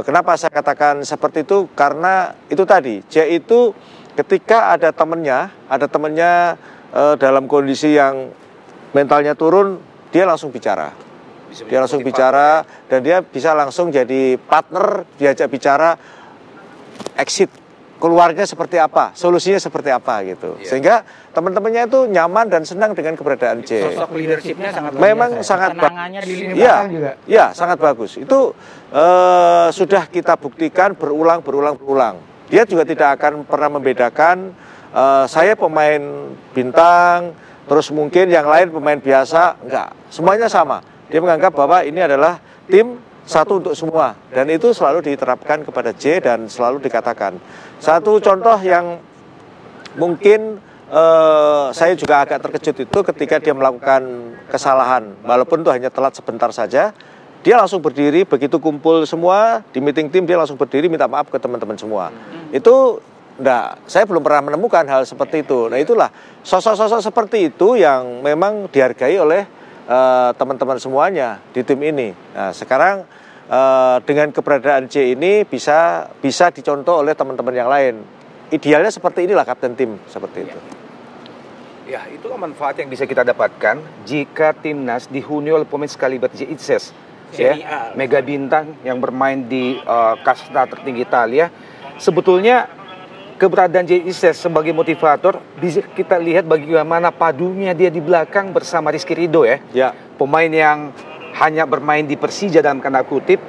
Kenapa saya katakan seperti itu? Karena itu tadi, J itu ketika ada temennya dalam kondisi yang mentalnya turun, dia langsung bicara. Dan dia bisa langsung jadi partner, diajak bicara, exit, keluarnya seperti apa, solusinya seperti apa gitu. Sehingga teman-temannya itu nyaman dan senang dengan keberadaan J. Sosok leadershipnya sangat memang sangat tenangannya di lini belakang juga. Ya, sangat bagus. Itu sudah kita buktikan berulang. Dia juga tidak akan pernah membedakan saya pemain bintang, terus mungkin yang lain pemain biasa, enggak. Semuanya sama. Dia menganggap bahwa ini adalah tim satu untuk semua. Dan itu selalu diterapkan kepada J dan selalu dikatakan. Satu contoh yang mungkin saya juga agak terkejut itu ketika dia melakukan kesalahan. Walaupun itu hanya telat sebentar saja, dia langsung berdiri, begitu kumpul semua, di meeting tim dia langsung berdiri minta maaf ke teman-teman semua. Itu enggak, saya belum pernah menemukan hal seperti itu. Nah, itulah sosok-sosok seperti itu yang memang dihargai oleh teman-teman semuanya di tim ini. Nah, sekarang dengan keberadaan J ini bisa dicontoh oleh teman-teman yang lain. Idealnya seperti inilah kapten tim, seperti itu. Ya, itulah manfaat yang bisa kita dapatkan jika timnas dihuni oleh pemain sekaliber JIZ. Ya, mega bintang yang bermain di kasta tertinggi Italia. Sebetulnya keberadaan JIZ sebagai motivator bisa kita lihat bagaimana padunya dia di belakang bersama Rizky Ridho ya. Pemain yang hanya bermain di Persija dalam tanda kutip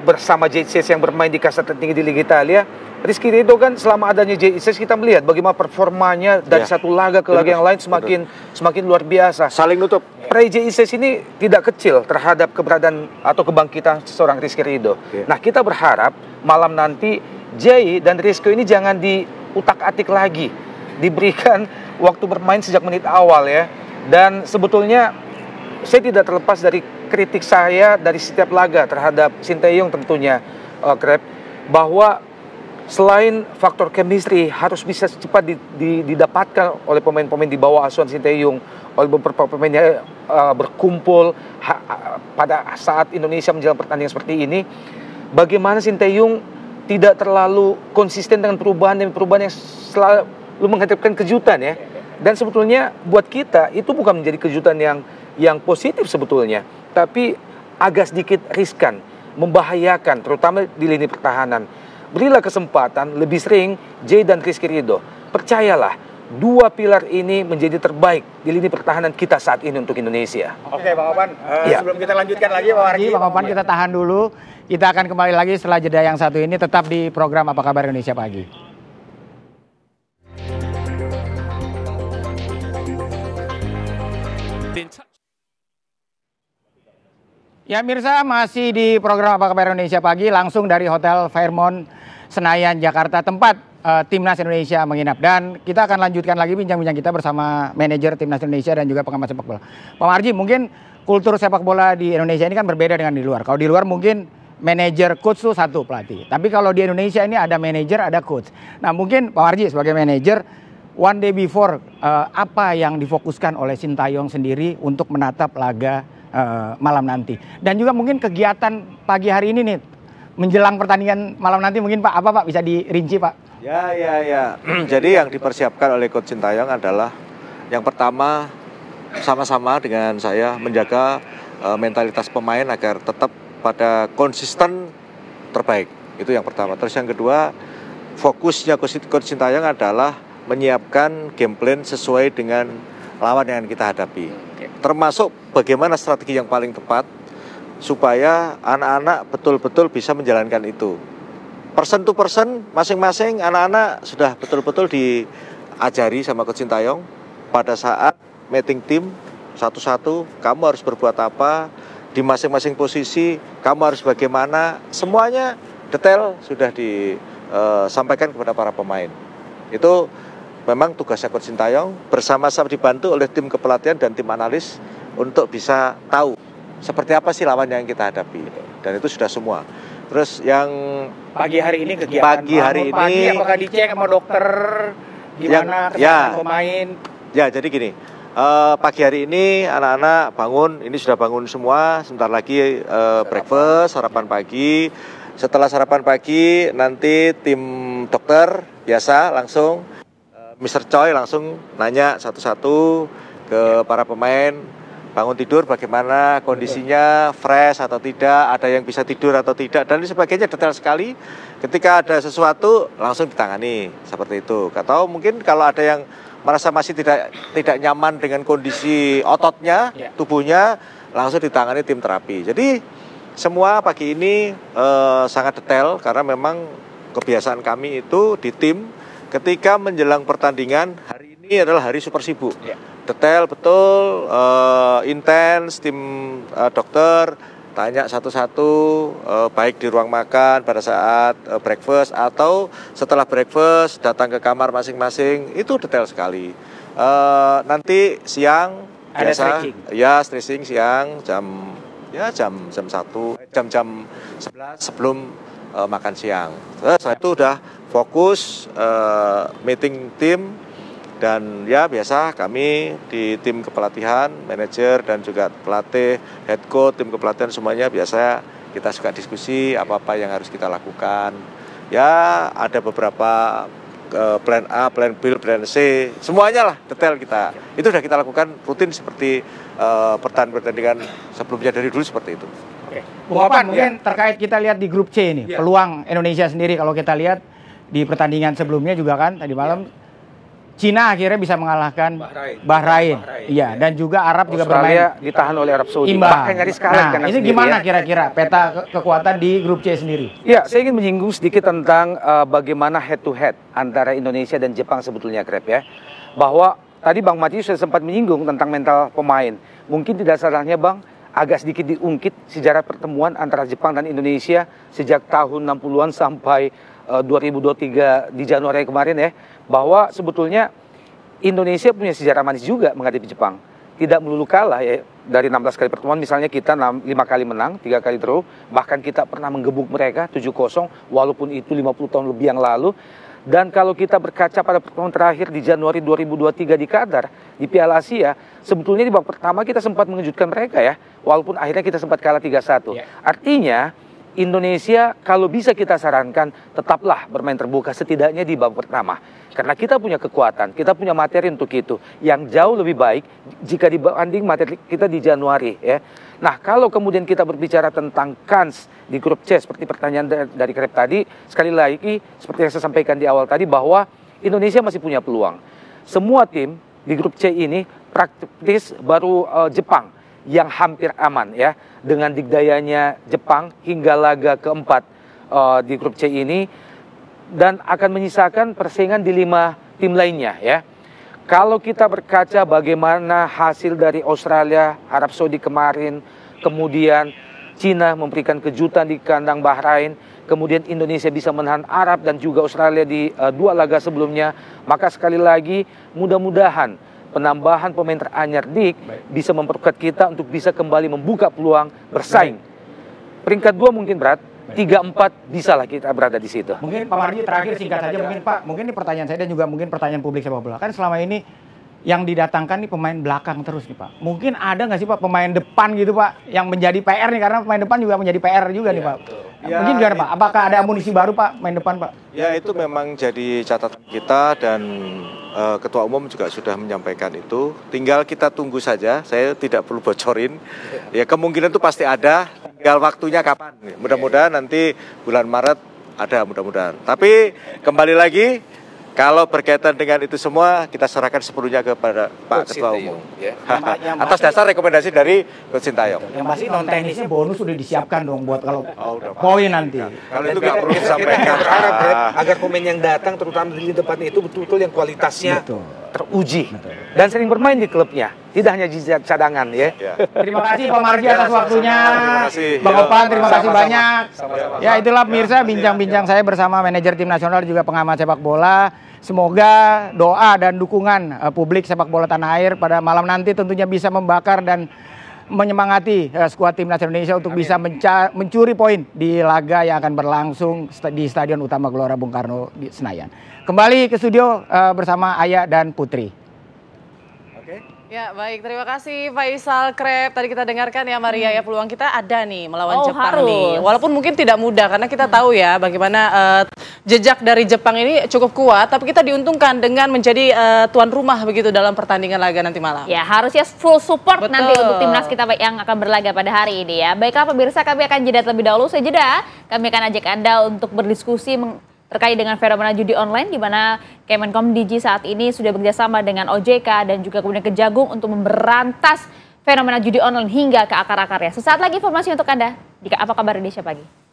bersama JIZ yang bermain di kasta tertinggi di Liga Italia. Rizky Ridho kan selama adanya JIZ kita melihat bagaimana performanya dari satu laga ke laga yang lain semakin luar biasa. Saling nutup. Prai JIZ ini tidak kecil terhadap keberadaan atau kebangkitan seorang Rizky Ridho. Nah, kita berharap malam nanti J dan Rizky ini jangan diutak-atik lagi, diberikan waktu bermain sejak menit awal ya. Dan sebetulnya saya tidak terlepas dari kritik saya dari setiap laga terhadap Sintayong tentunya, Krep, bahwa selain faktor chemistry harus bisa cepat didapatkan oleh pemain-pemain di bawah asuhan Sintayong, oleh beberapa pemainnya berkumpul pada saat Indonesia menjelang pertandingan seperti ini. Bagaimana Sintayong tidak terlalu konsisten dengan perubahan yang selalu menghadapkan kejutan ya. Dan sebetulnya buat kita itu bukan menjadi kejutan yang positif sebetulnya, tapi agak sedikit riskan. membahayakan, terutama di lini pertahanan. Berilah kesempatan lebih sering Jay dan Rizky Ridho. Percayalah, dua pilar ini menjadi terbaik di lini pertahanan kita saat ini untuk Indonesia. Oke, Bang Opan, Ya. sebelum kita lanjutkan lagi, Bang Opan, kita tahan dulu. Kita akan kembali lagi setelah jeda yang satu ini, tetap di program Apa Kabar Indonesia Pagi. Ya Mirsa, masih di program Apa Kabar Indonesia Pagi, langsung dari Hotel Fairmont Senayan, Jakarta, tempat Timnas Indonesia menginap. Dan kita akan lanjutkan lagi bincang-bincang kita bersama manajer Timnas Indonesia dan juga pengamat sepak bola. Pak Marji, mungkin kultur sepak bola di Indonesia ini kan berbeda dengan di luar. Kalau di luar mungkin manajer, coach itu satu pelatih. Tapi kalau di Indonesia ini ada manajer, ada coach. Nah mungkin Pak Marji sebagai manajer, one day before, apa yang difokuskan oleh Sintayong sendiri untuk menatap laga malam nanti? Dan juga mungkin kegiatan pagi hari ini nih, menjelang pertandingan malam nanti mungkin Pak, apa Pak bisa dirinci Pak? Ya. Jadi yang dipersiapkan oleh Coach Sintayong adalah yang pertama sama-sama dengan saya menjaga mentalitas pemain agar tetap pada konsisten terbaik. Itu yang pertama. Terus yang kedua, fokusnya Coach Sintayong adalah menyiapkan game plan sesuai dengan lawan yang kita hadapi. Termasuk bagaimana strategi yang paling tepat supaya anak-anak betul-betul bisa menjalankan itu. Person to person, masing-masing anak-anak sudah betul-betul diajari sama Coach Sintayong pada saat meeting tim satu-satu, kamu harus berbuat apa, di masing-masing posisi, kamu harus bagaimana, semuanya detail sudah disampaikan kepada para pemain. Itu memang tugasnya Coach Sintayong bersama-sama dibantu oleh tim kepelatihan dan tim analis untuk bisa tahu seperti apa sih lawan yang kita hadapi. Dan itu sudah semua. Terus yang Pagi hari ini kegiatan pagi hari ini apakah dicek sama dokter gimana kesehatan pemain? Ya, jadi gini. Pagi hari ini anak-anak bangun, ini sudah bangun semua, sebentar lagi breakfast, sarapan pagi. Setelah sarapan pagi nanti tim dokter biasa langsung Mr. Choi langsung nanya satu-satu ke para pemain, bangun tidur bagaimana kondisinya, fresh atau tidak, ada yang bisa tidur atau tidak, dan sebagainya detail sekali. Ketika ada sesuatu langsung ditangani seperti itu. Atau mungkin kalau ada yang merasa masih tidak nyaman dengan kondisi ototnya, tubuhnya, langsung ditangani tim terapi. Jadi semua pagi ini sangat detail karena memang kebiasaan kami itu di tim ketika menjelang pertandingan, hari ini adalah hari super sibuk. Detail betul, intens, tim dokter tanya satu-satu, baik di ruang makan pada saat breakfast atau setelah breakfast datang ke kamar masing-masing, itu detail sekali. Nanti siang ada biasa, stretching. Ya stretching siang jam 1, jam 11 sebelum makan siang. Setelah itu udah fokus meeting tim. Dan ya biasa kami di tim kepelatihan, manajer dan juga pelatih, head coach, tim kepelatihan semuanya biasa kita suka diskusi apa-apa yang harus kita lakukan. Ya ada beberapa plan A, plan B, plan C, semuanya lah detail kita. Itu sudah kita lakukan rutin seperti pertandingan sebelumnya dari dulu seperti itu. Oke. Bung Opan, mungkin terkait kita lihat di grup C ini, peluang Indonesia sendiri kalau kita lihat di pertandingan sebelumnya juga kan tadi malam Cina akhirnya bisa mengalahkan Bahrain. Iya, dan juga Arab juga bermain ditahan oleh Arab Saudi. imbang. Bahkan nyaris kalah Nah, ini gimana kira-kira peta kekuatan di grup C sendiri? Ya, saya ingin menyinggung sedikit tentang bagaimana head to head antara Indonesia dan Jepang sebetulnya, Krep ya. Bahwa tadi Bang Mati sudah sempat menyinggung tentang mental pemain. Mungkin tidak salahnya Bang agak sedikit diungkit sejarah pertemuan antara Jepang dan Indonesia sejak tahun 60-an sampai 2023 di Januari kemarin ya, bahwa sebetulnya Indonesia punya sejarah manis juga menghadapi Jepang. Tidak melulu kalah ya, dari 16 kali pertemuan misalnya kita 5 kali menang, 3 kali draw, bahkan kita pernah menggebuk mereka 7-0 walaupun itu 50 tahun lebih yang lalu. Dan kalau kita berkaca pada pertemuan terakhir di Januari 2023 di Qatar, di Piala Asia, sebetulnya di babak pertama kita sempat mengejutkan mereka ya, walaupun akhirnya kita sempat kalah 3-1. Artinya Indonesia kalau bisa kita sarankan tetaplah bermain terbuka setidaknya di babak pertama. Karena kita punya kekuatan, kita punya materi untuk itu. Yang jauh lebih baik jika dibanding materi kita di Januari ya. Nah, kalau kemudian kita berbicara tentang kans di grup C, seperti pertanyaan dari Krep tadi, sekali lagi, seperti yang saya sampaikan di awal tadi, bahwa Indonesia masih punya peluang. Semua tim di grup C ini praktis baru Jepang yang hampir aman ya, dengan digdayanya Jepang hingga laga keempat di grup C ini, dan akan menyisakan persaingan di 5 tim lainnya ya. Kalau kita berkaca bagaimana hasil dari Australia, Arab Saudi kemarin, kemudian Cina memberikan kejutan di kandang Bahrain, kemudian Indonesia bisa menahan Arab dan juga Australia di 2 laga sebelumnya, maka sekali lagi mudah-mudahan penambahan pemain teranyar DIK bisa memperkuat kita untuk bisa kembali membuka peluang bersaing. Peringkat 2 mungkin berat, 3-4 bisa lah kita berada di situ. Mungkin Pak Marji terakhir singkat saja, mungkin Pak, mungkin ini pertanyaan saya dan juga mungkin pertanyaan publik sepak bola. Kan selama ini yang didatangkan nih pemain belakang terus nih Pak. Mungkin ada nggak sih Pak pemain depan gitu Pak yang menjadi PR nih, karena pemain depan juga menjadi PR juga nih Pak. Ya, mungkin gimana Pak? Apakah ada amunisi baru Pak main depan Pak? Ya, itu memang jadi catatan kita dan Ketua Umum juga sudah menyampaikan itu. Tinggal kita tunggu saja, saya tidak perlu bocorin. Ya, kemungkinan itu pasti ada, tinggal waktunya kapan. Mudah-mudahan nanti bulan Maret ada, mudah-mudahan. Tapi kembali lagi, kalau berkaitan dengan itu semua, kita serahkan sepenuhnya kepada Pak Ketua Umum. Ya. Atas dasar rekomendasi dari Coach Sintayong. Yang pasti non teknisnya bonus sudah disiapkan dong buat kalau poin nanti. Kalau itu nggak perlu disampaikan. Berharap ya, agar pemain yang datang terutama di depan itu betul-betul yang kualitasnya teruji dan sering bermain di klubnya, tidak hanya di cadangan ya. Terima kasih Pak Marji atas waktunya. Bang Opan, terima kasih banyak. Ya, itulah pemirsa bincang-bincang saya bersama manajer tim nasional juga pengamat sepak bola. Semoga doa dan dukungan publik sepak bola tanah air pada malam nanti tentunya bisa membakar dan menyemangati skuad timnas Indonesia untuk bisa mencuri poin di laga yang akan berlangsung di Stadion Utama Gelora Bung Karno di Senayan. Kembali ke studio bersama Ayah dan Putri. Ya baik, terima kasih Faisal, Krep. Tadi kita dengarkan ya Maria ya, peluang kita ada nih melawan Jepang nih. Walaupun mungkin tidak mudah karena kita tahu ya bagaimana jejak dari Jepang ini cukup kuat. Tapi kita diuntungkan dengan menjadi tuan rumah begitu dalam pertandingan laga nanti malam. Ya harusnya full support nanti untuk timnas kita yang akan berlaga pada hari ini ya. Baiklah pemirsa, kami akan jeda terlebih dahulu. Sejeda kami akan ajak Anda untuk berdiskusi terkait dengan fenomena judi online, di mana Kemenkom Digi saat ini sudah bekerjasama dengan OJK dan juga kemudian Kejagung untuk memberantas fenomena judi online hingga ke akar-akarnya. Sesaat lagi informasi untuk Anda di Apa Kabar Indonesia Pagi.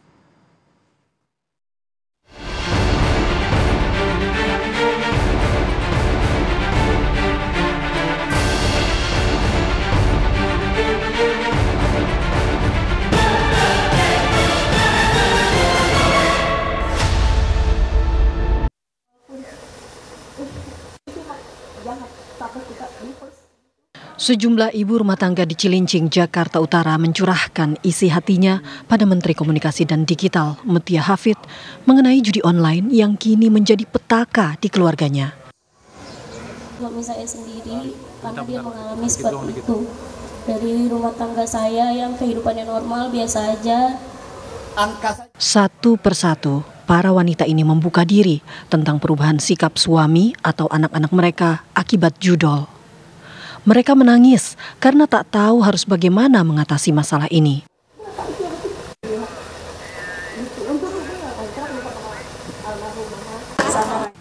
Sejumlah ibu rumah tangga di Cilincing, Jakarta Utara mencurahkan isi hatinya pada Menteri Komunikasi dan Digital, Mutia Hafid, mengenai judi online yang kini menjadi petaka di keluarganya. Suami saya sendiri, karena dia mengalami seperti itu. Dari rumah tangga saya yang kehidupannya normal, biasa aja. Satu persatu, para wanita ini membuka diri tentang perubahan sikap suami atau anak-anak mereka akibat judol. Mereka menangis karena tak tahu harus bagaimana mengatasi masalah ini.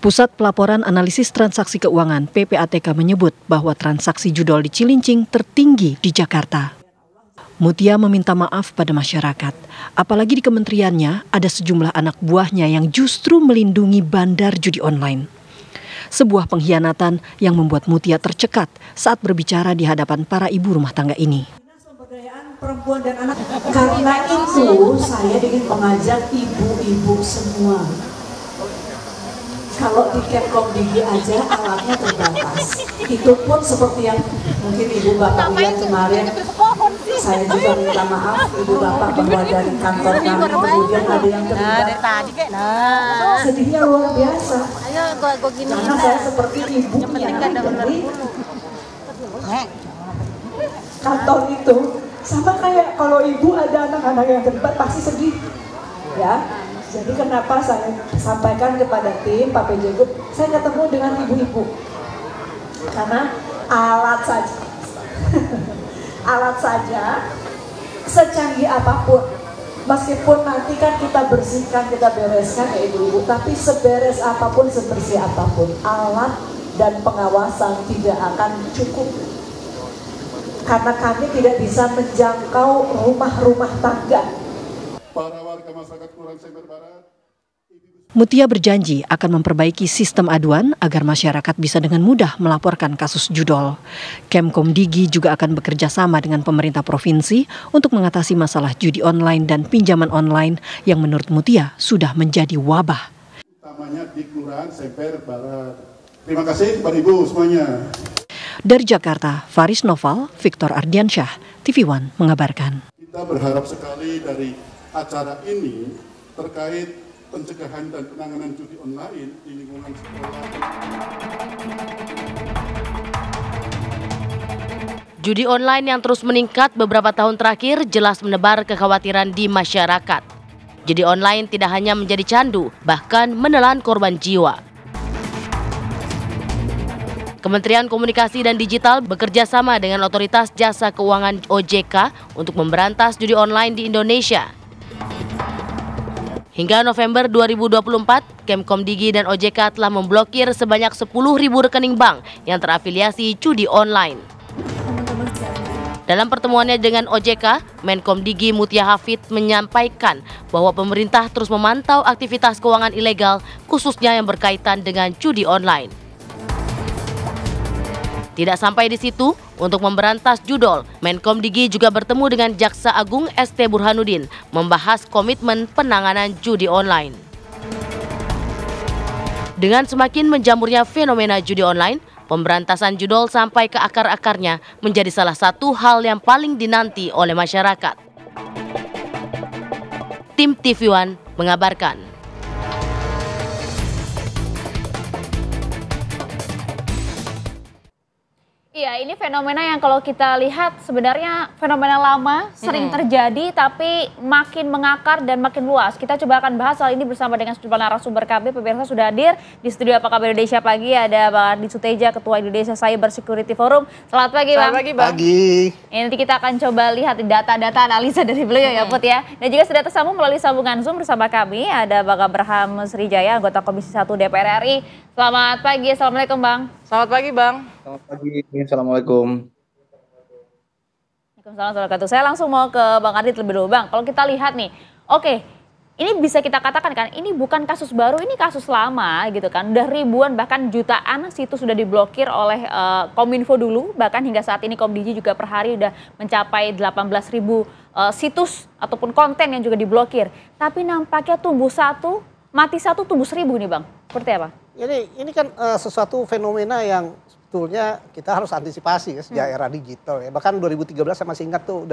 Pusat Pelaporan Analisis Transaksi Keuangan (PPATK) menyebut bahwa transaksi judol di Cilincing tertinggi di Jakarta. Mutia meminta maaf pada masyarakat, apalagi di kementeriannya ada sejumlah anak buahnya yang justru melindungi bandar judi online. Sebuah pengkhianatan yang membuat Mutia tercekat saat berbicara di hadapan para ibu rumah tangga ini. Perempuan dan anak, karena itu saya ingin mengajak ibu-ibu semua. Kalau di Kemenkom Digi aja alatnya terbatas. Itu pun seperti yang mungkin ibu bapak lihat kemarin. Saya juga minta maaf ibu bapak bahwa dari kantor kami kemudian ada yang terlibat. Sedihnya luar biasa. Karena saya seperti ibunya dari kantor itu. Sama kayak kalau ibu ada anak-anak yang terlibat pasti sedih. Ya. Jadi kenapa saya sampaikan kepada tim Pak PJ Group, saya ketemu dengan ibu-ibu. Karena alat saja secanggih apapun, meskipun nanti kan kita bersihkan, kita bereskan ya ibu-ibu, tapi seberes apapun, sebersih apapun, alat dan pengawasan tidak akan cukup. Karena kami tidak bisa menjangkau rumah-rumah tangga. Para warga masyarakat Kelurahan Sember Barat. Mutia berjanji akan memperbaiki sistem aduan agar masyarakat bisa dengan mudah melaporkan kasus judol. Kemkomdigi juga akan bekerja sama dengan pemerintah provinsi untuk mengatasi masalah judi online dan pinjaman online yang menurut Mutia sudah menjadi wabah. Utamanya di Kelurahan Sember Barat. Terima kasih Bapak Ibu semuanya. Dari Jakarta, Faris Noval, Victor Ardiansyah, TV One mengabarkan. Kita berharap sekali dari acara ini terkait pencegahan dan penanganan judi online di lingkungan sekolah. Judi online yang terus meningkat beberapa tahun terakhir jelas menebar kekhawatiran di masyarakat. Judi online tidak hanya menjadi candu, bahkan menelan korban jiwa. Kementerian Komunikasi dan Digital bekerja sama dengan Otoritas Jasa Keuangan OJK untuk memberantas judi online di Indonesia. Hingga November 2024, Kemkomdigi dan OJK telah memblokir sebanyak 10.000 rekening bank yang terafiliasi judi online. Dalam pertemuannya dengan OJK, Menkomdigi Mutia Hafid menyampaikan bahwa pemerintah terus memantau aktivitas keuangan ilegal, khususnya yang berkaitan dengan judi online. Tidak sampai di situ, untuk memberantas judol, Menkomdigi juga bertemu dengan Jaksa Agung ST Burhanuddin membahas komitmen penanganan judi online. Dengan semakin menjamurnya fenomena judi online, pemberantasan judol sampai ke akar-akarnya menjadi salah satu hal yang paling dinanti oleh masyarakat. Tim TV One mengabarkan. Iya, ini fenomena yang kalau kita lihat sebenarnya fenomena lama, sering terjadi tapi makin mengakar dan makin luas. Kita coba akan bahas hal ini bersama dengan sejumlah narasumber kami. Pemirsa sudah hadir di studio Apa Kabar Indonesia Pagi. Ada Bang Ardi Suteja, Ketua Indonesia Cyber Security Forum. Selamat pagi, Bang. Selamat pagi, Bang. Pagi. Nanti kita akan coba lihat data-data analisa dari beliau ya, Put ya. Dan juga sudah tersambung melalui sambungan Zoom bersama kami. Ada Bang Abraham Srijaya, anggota Komisi 1 DPR RI. Selamat pagi, Assalamualaikum Bang. Selamat pagi Bang. Selamat pagi, Assalamualaikum. Waalaikumsalam. Saya langsung mau ke Bang Ardi terlebih dulu Bang. Kalau kita lihat nih, oke, ini bisa kita katakan kan, ini bukan kasus baru, ini kasus lama gitu kan. Udah ribuan bahkan jutaan situs sudah diblokir oleh Kominfo dulu. Bahkan hingga saat ini Komdigi juga per hari udah mencapai 18.000 situs ataupun konten yang juga diblokir. Tapi nampaknya tumbuh satu, mati satu, tumbuh 1.000 nih Bang. Seperti apa? Ini kan sesuatu fenomena yang sebetulnya kita harus antisipasi ya sejak era digital ya. Bahkan 2013 saya masih ingat tuh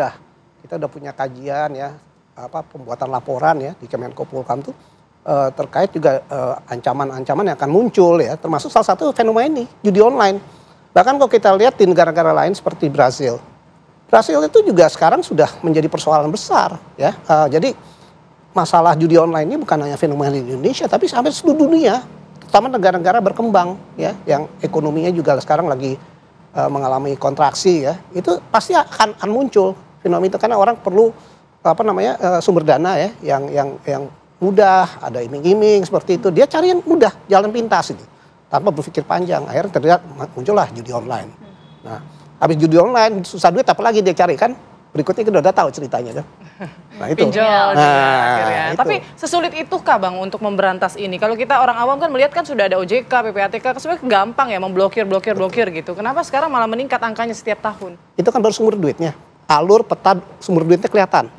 kita udah punya kajian ya, pembuatan laporan ya di Kemenko Polhukam tuh terkait juga ancaman-ancaman yang akan muncul ya, termasuk salah satu fenomena ini judi online. Bahkan kalau kita lihat di negara-negara lain seperti Brasil itu juga sekarang sudah menjadi persoalan besar ya. Jadi masalah judi online ini bukan hanya fenomena di Indonesia tapi sampai seluruh dunia. Terutama negara-negara berkembang ya, yang ekonominya juga sekarang lagi mengalami kontraksi ya, itu pasti akan muncul fenomena itu karena orang perlu sumber dana ya, yang mudah, ada iming-iming seperti itu, dia cari yang mudah, jalan pintas itu, tanpa berpikir panjang, akhirnya terlihat muncullah judi online. Nah, habis judi online susah duit, apalagi dia cari kan? Berikutnya kita udah tahu ceritanya kan. Nah itu. Pinjol akhirnya. Tapi sesulit itukah Bang untuk memberantas ini? Kalau kita orang awam kan melihat kan sudah ada OJK, PPATK, sebenarnya gampang ya memblokir gitu. Kenapa sekarang malah meningkat angkanya setiap tahun? Itu kan baru sumber duitnya. Alur peta sumber duitnya kelihatan.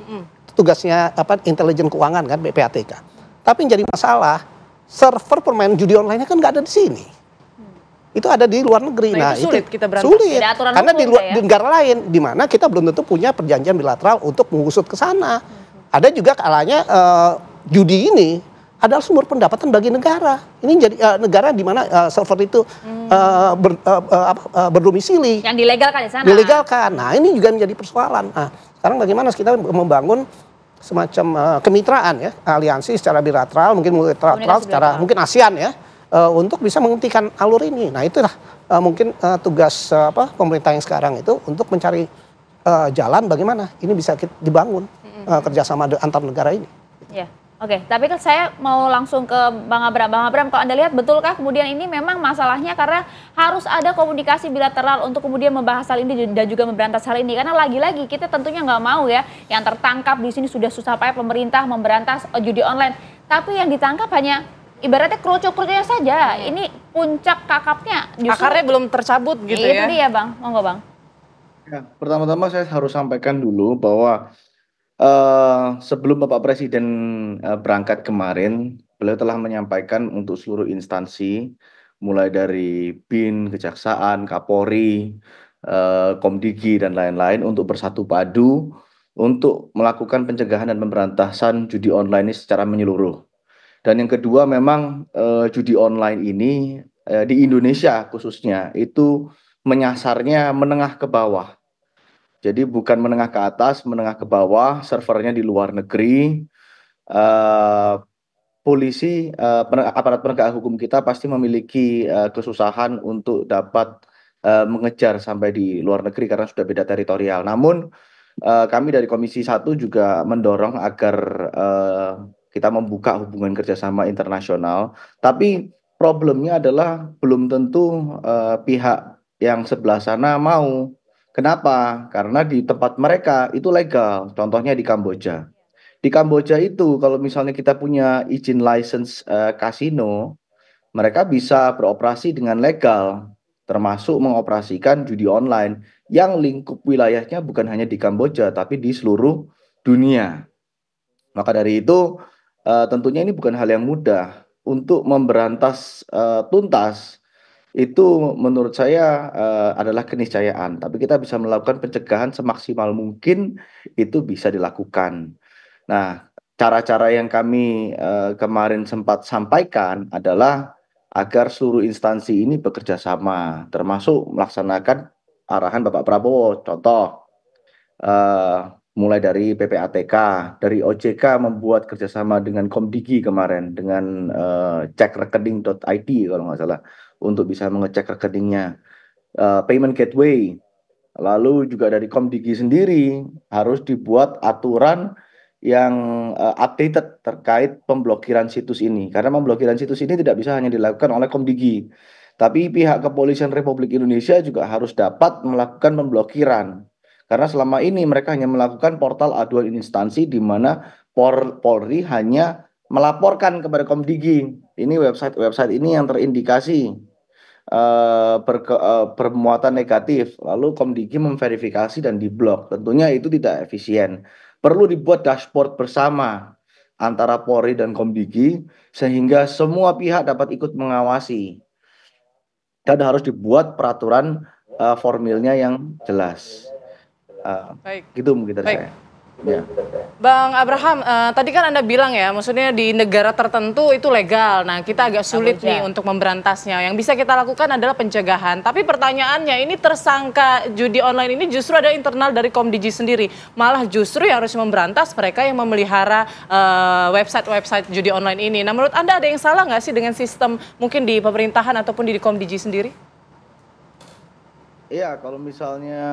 Tugasnya intelijen keuangan kan PPATK. Tapi yang jadi masalah server permainan judi online-nya kan nggak ada di sini. Itu ada di luar negeri. Nah itu sulit kita berantas. Sulit, karena di negara lain, di mana kita belum tentu punya perjanjian bilateral untuk mengusut ke sana. Ada juga kalanya judi ini adalah sumber pendapatan bagi negara. Ini jadi negara di mana server itu berdomisili. Yang dilegalkan di sana. Dilegalkan. Nah ini juga menjadi persoalan. Nah sekarang bagaimana kita membangun semacam kemitraan ya, aliansi secara bilateral, mungkin multilateral, secara mungkin ASEAN ya. Untuk bisa menghentikan alur ini. Nah itulah mungkin tugas pemerintah yang sekarang itu untuk mencari jalan, bagaimana ini bisa dibangun kerjasama antar negara ini. Ya, oke. Tapi kan saya mau langsung ke Bang Abram. Bang Abram, kalau Anda lihat betulkah kemudian ini memang masalahnya karena harus ada komunikasi bilateral untuk kemudian membahas hal ini dan juga memberantas hal ini. Karena lagi-lagi kita tentunya nggak mau ya yang tertangkap di sini sudah susah payah pemerintah memberantas judi online. Tapi yang ditangkap hanya ibaratnya kerucut-kerucutnya saja. Ini puncak kakapnya. Akarnya belum tercabut gitu ya. Itu dia Bang, monggo Bang. Ya, pertama-tama saya harus sampaikan dulu bahwa sebelum Bapak Presiden berangkat kemarin, beliau telah menyampaikan untuk seluruh instansi, mulai dari BIN, Kejaksaan, Kapolri, Komdigi, dan lain-lain untuk bersatu padu untuk melakukan pencegahan dan pemberantasan judi online ini secara menyeluruh. Dan yang kedua memang judi online ini di Indonesia khususnya itu menyasarnya menengah ke bawah. Jadi bukan menengah ke atas, menengah ke bawah, servernya di luar negeri. Polisi, aparat penegak hukum kita pasti memiliki kesusahan untuk dapat mengejar sampai di luar negeri karena sudah beda teritorial. Namun kami dari Komisi 1 juga mendorong agar kita membuka hubungan kerjasama internasional. Tapi problemnya adalah belum tentu pihak yang sebelah sana mau. Kenapa? Karena di tempat mereka itu legal, contohnya di Kamboja. Di Kamboja itu kalau misalnya kita punya izin license kasino, mereka bisa beroperasi dengan legal, termasuk mengoperasikan judi online yang lingkup wilayahnya bukan hanya di Kamboja, tapi di seluruh dunia. Maka dari itu tentunya ini bukan hal yang mudah untuk memberantas tuntas. Itu menurut saya adalah keniscayaan, tapi kita bisa melakukan pencegahan semaksimal mungkin itu bisa dilakukan. Nah, cara-cara yang kami kemarin sempat sampaikan adalah agar seluruh instansi ini bekerja sama, termasuk melaksanakan arahan Bapak Prabowo. Contoh, mulai dari PPATK, dari OJK membuat kerjasama dengan Komdigi kemarin, dengan cekrekening.id kalau nggak salah, untuk bisa mengecek rekeningnya, payment gateway. Lalu juga dari Komdigi sendiri harus dibuat aturan yang updated terkait pemblokiran situs ini. Karena pemblokiran situs ini tidak bisa hanya dilakukan oleh Komdigi, tapi pihak Kepolisian Republik Indonesia juga harus dapat melakukan pemblokiran. Karena selama ini mereka hanya melakukan portal aduan instansi di mana Polri hanya melaporkan kepada Komdigi. Ini website ini yang terindikasi bermuatan negatif, lalu Komdigi memverifikasi dan diblok. Tentunya itu tidak efisien. Perlu dibuat dashboard bersama antara Polri dan Komdigi sehingga semua pihak dapat ikut mengawasi. Dan harus dibuat peraturan formilnya yang jelas. Baik. Gitu mungkin dari saya. Ya. Bang Abraham, tadi kan Anda bilang ya, maksudnya di negara tertentu itu legal. Nah, kita agak sulit nih untuk memberantasnya. Yang bisa kita lakukan adalah pencegahan. Tapi pertanyaannya, ini tersangka judi online ini justru ada internal dari Komdigi sendiri. Malah justru yang harus memberantas mereka yang memelihara website-website judi online ini. Nah, menurut Anda ada yang salah nggak sih dengan sistem mungkin di pemerintahan ataupun di Komdigi sendiri? Iya, kalau misalnya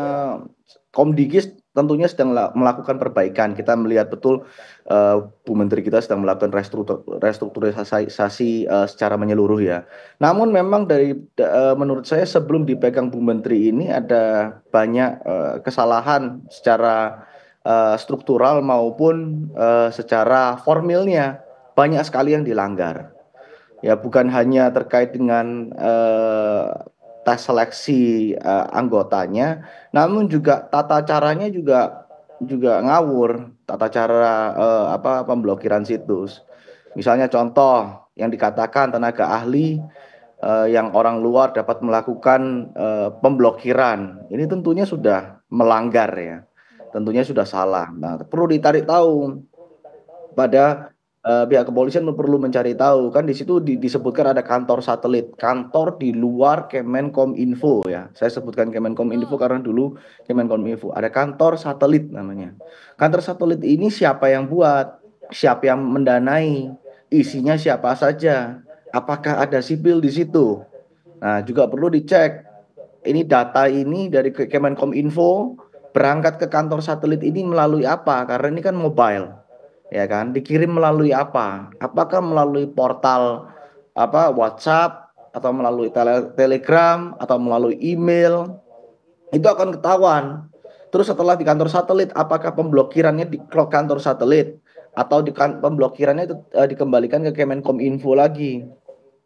Komdigi tentunya sedang melakukan perbaikan. Kita melihat betul Bu Menteri kita sedang melakukan restrukturisasi secara menyeluruh ya. Namun memang menurut saya sebelum dipegang Bu Menteri ini ada banyak kesalahan secara struktural maupun secara formilnya. Banyak sekali yang dilanggar. Ya, bukan hanya terkait dengan tes seleksi anggotanya, namun juga tata caranya juga ngawur, tata cara pemblokiran situs. Misalnya contoh yang dikatakan tenaga ahli yang orang luar dapat melakukan pemblokiran, ini tentunya sudah melanggar ya, tentunya sudah salah. Nah, perlu ditarik tahu pada pihak kepolisian perlu mencari tahu, kan di situ disebutkan ada kantor satelit, kantor di luar Kemenkominfo ya. Saya sebutkan Kemenkominfo karena dulu Kemenkominfo ada kantor satelit namanya. Kantor satelit ini siapa yang buat, siapa yang mendanai, isinya siapa saja, apakah ada sipil di situ. Nah, juga perlu dicek. Ini data ini dari Kemenkominfo berangkat ke kantor satelit ini melalui apa? Karena ini kan mobile, ya kan? Dikirim melalui apa? Apakah melalui portal WhatsApp atau melalui Telegram atau melalui email? Itu akan ketahuan. Terus setelah di kantor satelit, apakah pemblokirannya di kantor satelit atau pemblokirannya itu dikembalikan ke Kemenkominfo lagi?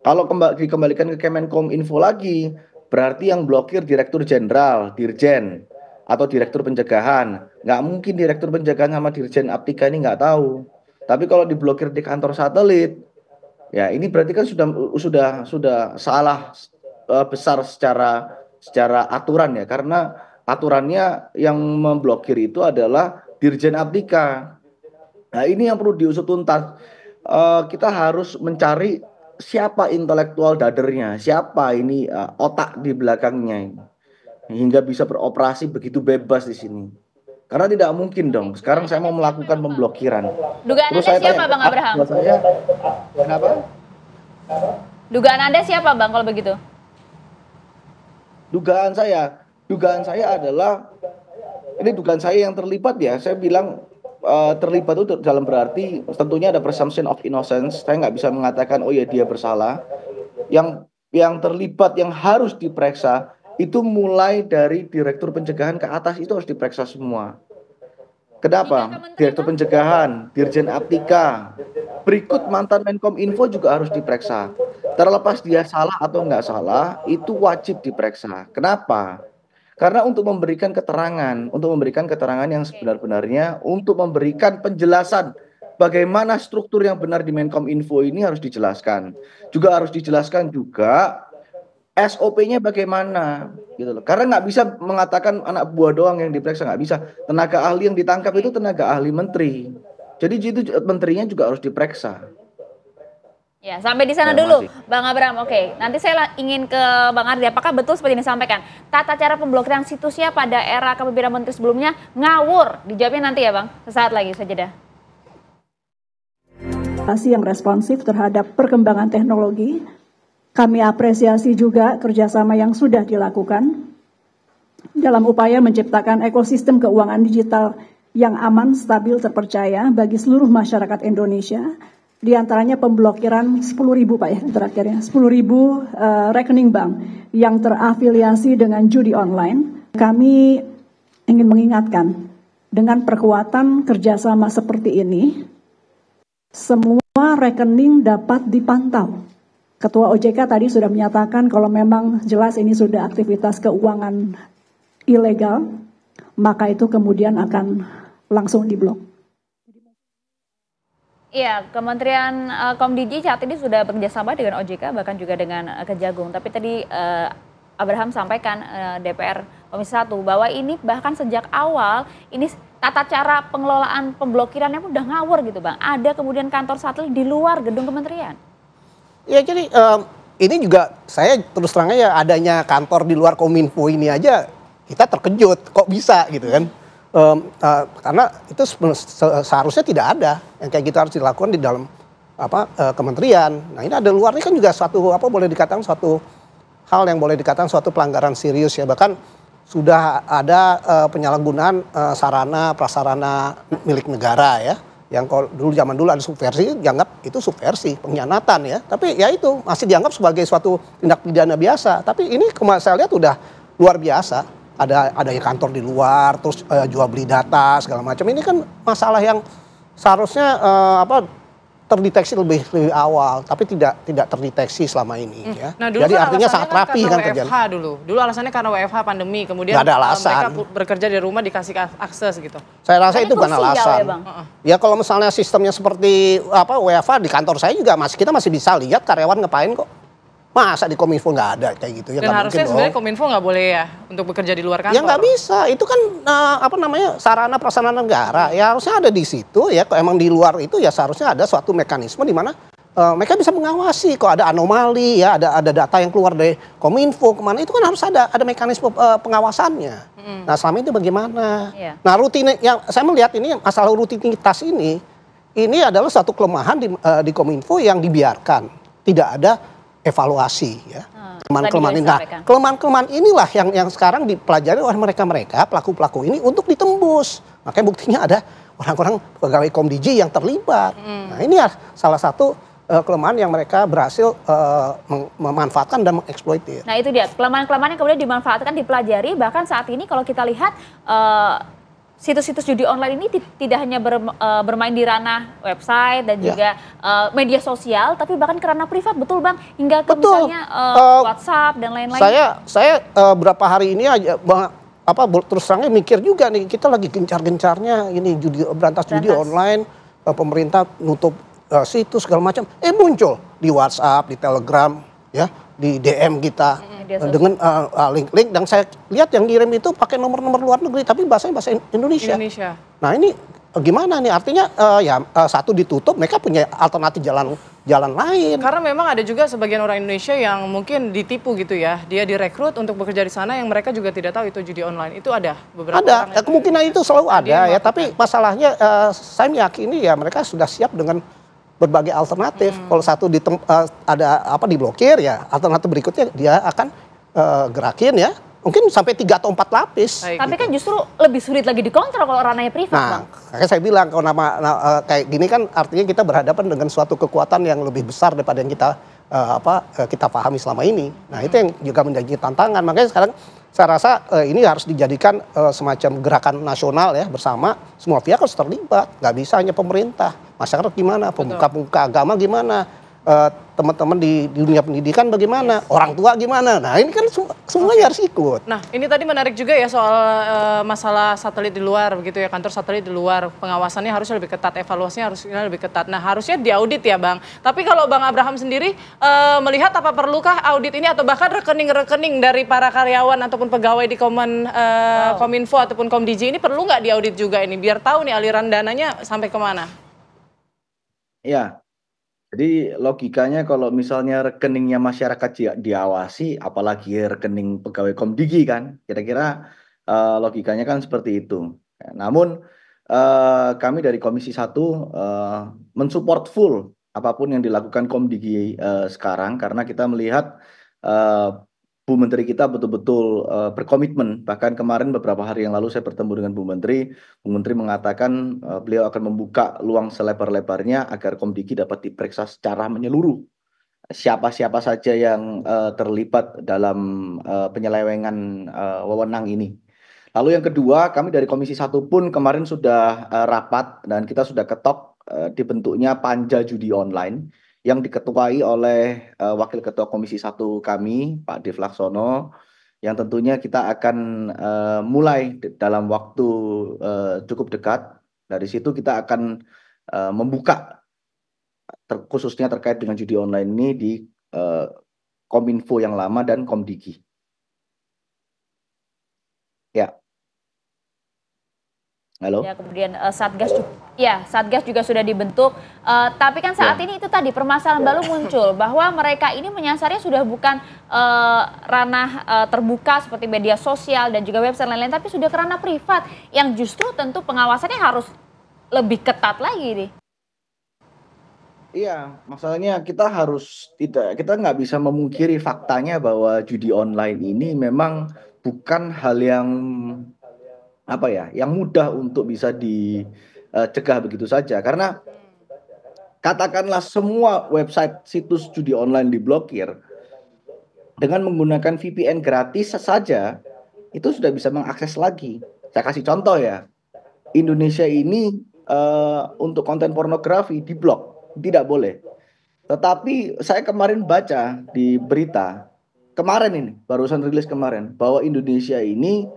Kalau dikembalikan ke Kemenkominfo lagi, berarti yang blokir Direktur Jenderal, Dirjen, atau Direktur Pencegahan. Nggak mungkin Direktur Pencegahan sama Dirjen Aptika ini nggak tahu. Tapi kalau diblokir di kantor satelit, ya ini berarti kan sudah salah besar secara aturan ya, karena aturannya yang memblokir itu adalah Dirjen Aptika. Nah ini yang perlu diusut tuntas. Kita harus mencari siapa intelektual dadernya, siapa ini otak di belakangnya ini, hingga bisa beroperasi begitu bebas di sini. Karena tidak mungkin dong. Sekarang saya mau melakukan pemblokiran. Dugaan Anda siapa, Bang Abraham? Kenapa? Dugaan Anda siapa, Bang, kalau begitu? Dugaan saya adalah, ini dugaan saya yang terlibat ya. Saya bilang terlibat itu dalam berarti tentunya ada presumption of innocence. Saya nggak bisa mengatakan oh ya dia bersalah. Yang terlibat yang harus diperiksa itu mulai dari Direktur Pencegahan ke atas, itu harus diperiksa semua. Kenapa? Direktur Pencegahan, Dirjen Aptika, berikut mantan Menkominfo juga harus diperiksa. Terlepas dia salah atau nggak salah, itu wajib diperiksa. Kenapa? Karena untuk memberikan keterangan yang sebenar-benarnya, untuk memberikan penjelasan bagaimana struktur yang benar di Menkominfo ini harus dijelaskan. Juga harus dijelaskan juga SOP-nya bagaimana, gitu loh. Karena nggak bisa mengatakan anak buah doang yang diperiksa, nggak bisa. Tenaga ahli yang ditangkap itu tenaga ahli menteri. Jadi itu menterinya juga harus diperiksa. Ya, sampai di sana dulu, Bang Abraham. Oke, nanti saya ingin ke Bang Ardi. Apakah betul seperti yang disampaikan? Tata cara pemblokiran situsnya pada era kepemimpinan menteri sebelumnya ngawur. Dijawabnya nanti ya, Bang. Sesaat lagi, saya jeda. Yang responsif terhadap perkembangan teknologi. Kami apresiasi juga kerjasama yang sudah dilakukan dalam upaya menciptakan ekosistem keuangan digital yang aman, stabil, terpercaya bagi seluruh masyarakat Indonesia. Di antaranya pemblokiran 10.000 Pak ya, terakhirnya 10.000 rekening bank yang terafiliasi dengan judi online. Kami ingin mengingatkan, dengan perkuatan kerjasama seperti ini, semua rekening dapat dipantau. Ketua OJK tadi sudah menyatakan kalau memang jelas ini sudah aktivitas keuangan ilegal, maka itu kemudian akan langsung diblok. Iya, Kementerian Komdigi saat ini sudah bekerjasama dengan OJK, bahkan juga dengan Kejagung. Tapi tadi Abraham sampaikan DPR Komisi 1 bahwa ini bahkan sejak awal ini tata cara pengelolaan pemblokirannya pun udah ngawur gitu, Bang. Ada kemudian kantor satelit di luar gedung kementerian. Ya, jadi ini juga saya terus terangnya ya, adanya kantor di luar Kominfo ini aja kita terkejut kok bisa gitu kan. Karena itu seharusnya tidak ada yang kayak gitu, harus dilakukan di dalam kementerian. Nah ini ada luar, ini kan juga suatu boleh dikatakan suatu hal yang boleh dikatakan suatu pelanggaran serius ya. Bahkan sudah ada penyalahgunaan sarana prasarana milik negara ya. Yang kalau zaman dulu ada subversi, dianggap itu subversi, pengkhianatan ya. Tapi ya itu masih dianggap sebagai suatu tindak pidana biasa. Tapi ini saya lihat udah luar biasa. Ada kantor di luar, terus jual beli data segala macam. Ini kan masalah yang seharusnya terdeteksi lebih awal, tapi tidak terdeteksi selama ini ya. Nah, jadi artinya sangat rapi kan kerjaan. Dulu alasannya karena WFH pandemi, kemudian ada alasan. mereka bekerja di rumah dikasih akses gitu. Saya rasa itu bukan alasan. Ya kalau misalnya sistemnya seperti WFH di kantor saya juga kita masih bisa lihat karyawan ngapain kok. Masa di Kominfo nggak ada kayak gitu ya? Dan harusnya sebenarnya Kominfo nggak boleh ya untuk bekerja di luar kantor. Ya nggak bisa, itu kan sarana prasarana negara. Ya harusnya ada di situ ya. Kalau emang di luar itu ya seharusnya ada suatu mekanisme di mana mereka bisa mengawasi. Kalau ada anomali ya, ada data yang keluar dari Kominfo kemana, itu kan harus ada mekanisme pengawasannya. Nah selama itu bagaimana? Nah yang saya melihat ini masalah rutinitas ini adalah suatu kelemahan di Kominfo yang dibiarkan. Tidak ada evaluasi ya. Kelemahan-kelemahan tadi ini. Nah, disampaikan. kelemahan-kelemahan inilah yang sekarang dipelajari oleh mereka-mereka pelaku-pelaku ini untuk ditembus. Makanya buktinya ada orang-orang pegawai Komdiji yang terlibat. Nah, ini ya salah satu kelemahan yang mereka berhasil memanfaatkan dan mengeksploitir. Nah itu dia, kelemahan-kelemahan yang kemudian dimanfaatkan, dipelajari, bahkan saat ini kalau kita lihat situs-situs judi online ini tidak hanya bermain di ranah website dan juga media sosial, tapi bahkan ke ranah privat, betul Bang? Hingga ke misalnya WhatsApp dan lain-lain. Saya berapa hari ini aja terus terangnya mikir juga nih, kita lagi gencar-gencarnya ini berantas judi online, pemerintah nutup situs segala macam, muncul di WhatsApp, di Telegram, ya, di DM kita dengan link-link, dan saya lihat yang ngirim itu pakai nomor-nomor luar negeri, tapi bahasanya bahasa Indonesia. Nah ini gimana nih? Artinya satu ditutup, mereka punya alternatif jalan lain. Karena memang ada juga sebagian orang Indonesia yang mungkin ditipu gitu ya, dia direkrut untuk bekerja di sana yang mereka juga tidak tahu itu judi online. Itu ada beberapa orang. Ada, kemungkinan itu selalu ada ya. Tapi masalahnya saya meyakini ya mereka sudah siap dengan berbagai alternatif. Kalau satu diblokir ya, alternatif berikutnya dia akan gerakin ya. Mungkin sampai 3 atau 4 lapis. Tapi kan justru lebih sulit lagi dikontrol kalau ranahnya privat, Bang. Kayak saya bilang kalau kayak gini kan artinya kita berhadapan dengan suatu kekuatan yang lebih besar daripada yang kita pahami selama ini. Nah, itu yang juga menjadi tantangan. Makanya sekarang saya rasa ini harus dijadikan semacam gerakan nasional ya, bersama semua pihak harus terlibat. Nggak bisa hanya pemerintah. Masyarakat gimana? Pemuka-pemuka agama gimana? Teman-teman di dunia pendidikan bagaimana, orang tua gimana. Nah ini kan semuanya harus ikut. Nah ini tadi menarik juga ya soal masalah satelit di luar begitu ya, kantor satelit di luar, pengawasannya harusnya lebih ketat, evaluasinya harusnya lebih ketat. Nah harusnya diaudit ya Bang. Tapi kalau Bang Abraham sendiri melihat apa perlukah audit ini atau bahkan rekening-rekening dari para karyawan ataupun pegawai di Kominfo ataupun Komdiji ini perlu nggak diaudit juga ini biar tahu nih aliran dananya sampai kemana? Ya. Jadi logikanya kalau misalnya rekeningnya masyarakat diawasi, apalagi rekening pegawai Komdigi kan, kira-kira logikanya kan seperti itu. Namun kami dari Komisi 1 mensupport full apapun yang dilakukan Komdigi sekarang, karena kita melihat Bu Menteri kita betul-betul berkomitmen. Bahkan kemarin beberapa hari yang lalu saya bertemu dengan Bu Menteri. Bu Menteri mengatakan beliau akan membuka luang selebar-lebarnya agar Komdigi dapat diperiksa secara menyeluruh. Siapa-siapa saja yang terlibat dalam penyelewengan wewenang ini. Lalu yang kedua, kami dari Komisi 1 pun kemarin sudah rapat dan kita sudah ketok dibentuknya Panja Judi Online yang diketuai oleh Wakil Ketua Komisi 1 kami, Pak Dev Laksono, yang tentunya kita akan mulai dalam waktu cukup dekat. Dari situ kita akan membuka khususnya terkait dengan judi online ini di Kominfo yang lama dan Komdigi. Ya. Halo. Ya, kemudian Satgas juga sudah dibentuk. Tapi kan saat ini itu tadi permasalahan baru muncul bahwa mereka ini menyasarnya sudah bukan ranah terbuka seperti media sosial dan juga website lain-lain, tapi sudah ke ranah privat yang justru tentu pengawasannya harus lebih ketat lagi nih. Iya, masalahnya kita nggak bisa memungkiri faktanya bahwa judi online ini memang bukan hal yang yang mudah untuk bisa dicegah begitu saja, karena katakanlah semua website situs judi online diblokir dengan menggunakan VPN gratis saja itu sudah bisa mengakses lagi. Saya kasih contoh ya, Indonesia ini untuk konten pornografi diblok, tidak boleh. Tetapi saya kemarin baca di berita kemarin ini, barusan rilis kemarin, bahwa Indonesia ini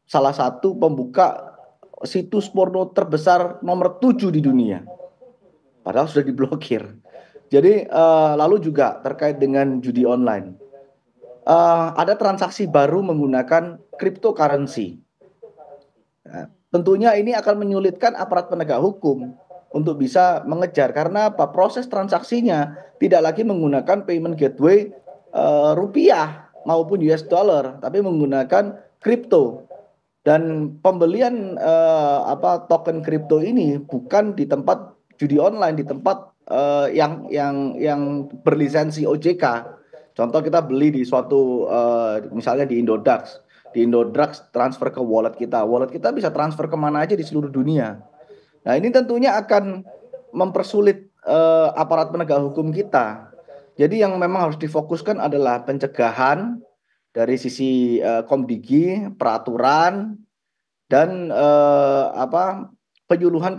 salah satu pembuka situs porno terbesar nomor 7 di dunia. Padahal sudah diblokir. Jadi lalu juga terkait dengan judi online. Ada transaksi baru menggunakan cryptocurrency. Nah, tentunya ini akan menyulitkan aparat penegak hukum untuk bisa mengejar. Karena apa? Proses transaksinya tidak lagi menggunakan payment gateway rupiah maupun US dollar, tapi menggunakan kripto. Dan pembelian token kripto ini bukan di tempat judi online, di tempat yang berlisensi OJK. Contoh kita beli di suatu misalnya di Indodax. Di Indodax transfer ke wallet kita bisa transfer kemana aja di seluruh dunia. Nah ini tentunya akan mempersulit aparat penegak hukum kita. Jadi yang memang harus difokuskan adalah pencegahan dari sisi Komdigi, peraturan, dan penyuluhan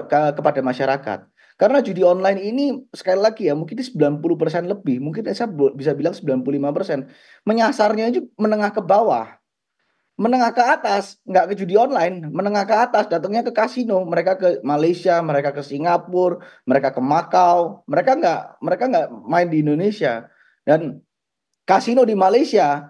kepada masyarakat. Karena judi online ini sekali lagi ya mungkin 90% lebih, mungkin saya bisa bilang 95%, menyasarnya itu menengah ke bawah. Menengah ke atas nggak ke judi online, menengah ke atas datangnya ke kasino, mereka ke Malaysia, mereka ke Singapura, mereka ke Makau, mereka nggak main di Indonesia. Dan kasino di Malaysia,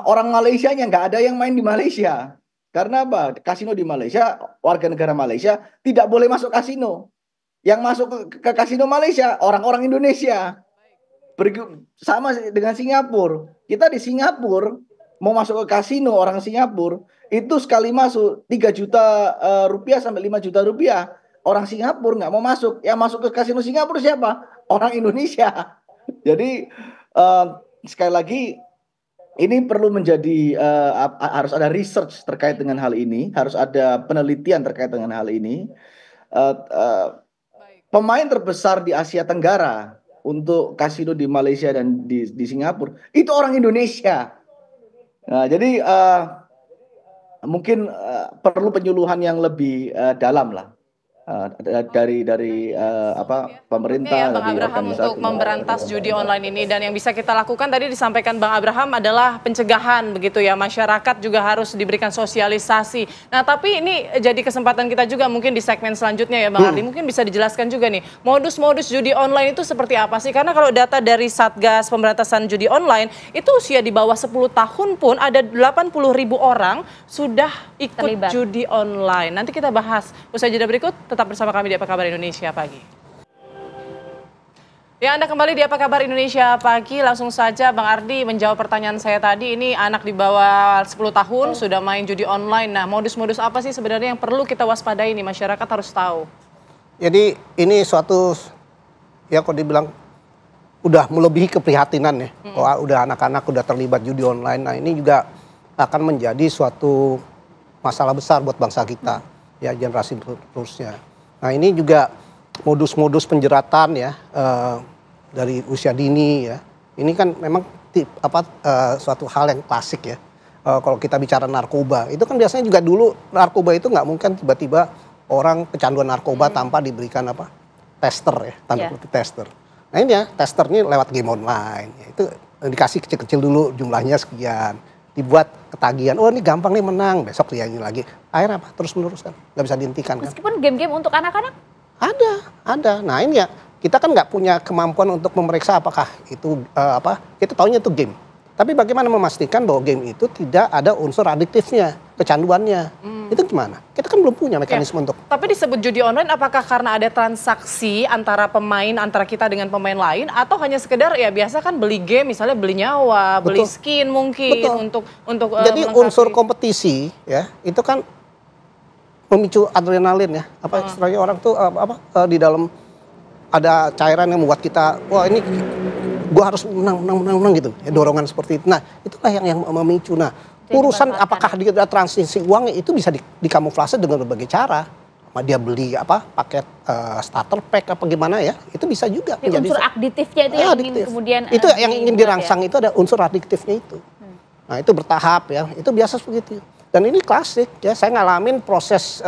orang Malaysianya nggak ada yang main di Malaysia. Karena apa? Kasino di Malaysia, warga negara Malaysia tidak boleh masuk kasino. Yang masuk ke kasino Malaysia orang-orang Indonesia. Sama dengan Singapura. Kita di Singapura mau masuk ke kasino orang Singapura itu sekali masuk 3 juta rupiah sampai 5 juta rupiah. Orang Singapura nggak mau masuk. Yang masuk ke kasino Singapura siapa? Orang Indonesia. Jadi sekali lagi ini perlu menjadi harus ada research terkait dengan hal ini, harus ada penelitian terkait dengan hal ini. Pemain terbesar di Asia Tenggara untuk kasino di Malaysia dan di Singapura itu orang Indonesia. Nah, jadi mungkin perlu penyuluhan yang lebih dalam lah dari pemerintah ya, Bang Abraham untuk memberantas judi online ini. Dan yang bisa kita lakukan tadi disampaikan Bang Abraham adalah pencegahan begitu ya, masyarakat juga harus diberikan sosialisasi. Nah tapi ini jadi kesempatan kita juga mungkin di segmen selanjutnya ya Bang Ardi, mungkin bisa dijelaskan juga nih modus-modus judi online itu seperti apa sih, karena kalau data dari Satgas Pemberantasan Judi Online itu usia di bawah 10 tahun pun ada 80.000 orang sudah ikut terlibat judi online. Nanti kita bahas usai jeda berikut. Tetap bersama kami di Apa Kabar Indonesia Pagi. Ya, Anda kembali di Apa Kabar Indonesia Pagi. Langsung saja Bang Ardi menjawab pertanyaan saya tadi. Ini anak di bawah 10 tahun sudah main judi online. Nah, modus-modus apa sih sebenarnya yang perlu kita waspadai nih? Masyarakat harus tahu. Jadi ini suatu, ya kalau dibilang udah melebihi keprihatinan ya. Kalau udah anak-anak udah terlibat judi online. Nah ini juga akan menjadi suatu masalah besar buat bangsa kita. Ya, generasi terusnya. Nah ini juga modus-modus penjeratan ya dari usia dini ya. Ini kan memang suatu hal yang klasik ya. Kalau kita bicara narkoba, itu kan biasanya juga dulu narkoba itu nggak mungkin tiba-tiba orang kecanduan narkoba tanpa diberikan tester ya, tanda kutip tester. Nah ini ya testernya lewat game online. Ya, itu dikasih kecil-kecil dulu jumlahnya sekian. Dibuat ketagihan, oh ini gampang nih menang, besok dia ini lagi. Akhirnya apa? Terus menerus kan, nggak bisa dihentikan kan. Meskipun game-game untuk anak-anak? Ada. Nah ini ya, kita kan nggak punya kemampuan untuk memeriksa apakah itu kita taunya itu game. Tapi bagaimana memastikan bahwa game itu tidak ada unsur adiktifnya, kecanduannya. Itu gimana? Kita kan belum punya mekanisme untuk. Tapi disebut judi online apakah karena ada transaksi antara pemain, antara kita dengan pemain lain, atau hanya sekedar ya biasa kan beli game, misalnya beli nyawa, beli skin mungkin untuk jadi unsur kompetisi ya itu kan memicu adrenalin ya. Istilahnya orang tuh di dalam ada cairan yang membuat kita wah ini gue harus menang gitu ya, dorongan seperti itu. Nah itulah yang memicu. Nah urusan apakah dia transisi uangnya itu bisa dikamuflase dengan berbagai cara. Dia beli paket starter pack apa gimana ya, itu bisa juga menjadi unsur adiktifnya itu yang ingin kemudian itu yang ingin dirangsang itu ada unsur adiktifnya itu. Nah itu bertahap ya, itu biasa seperti itu. Dan ini klasik ya, saya ngalamin proses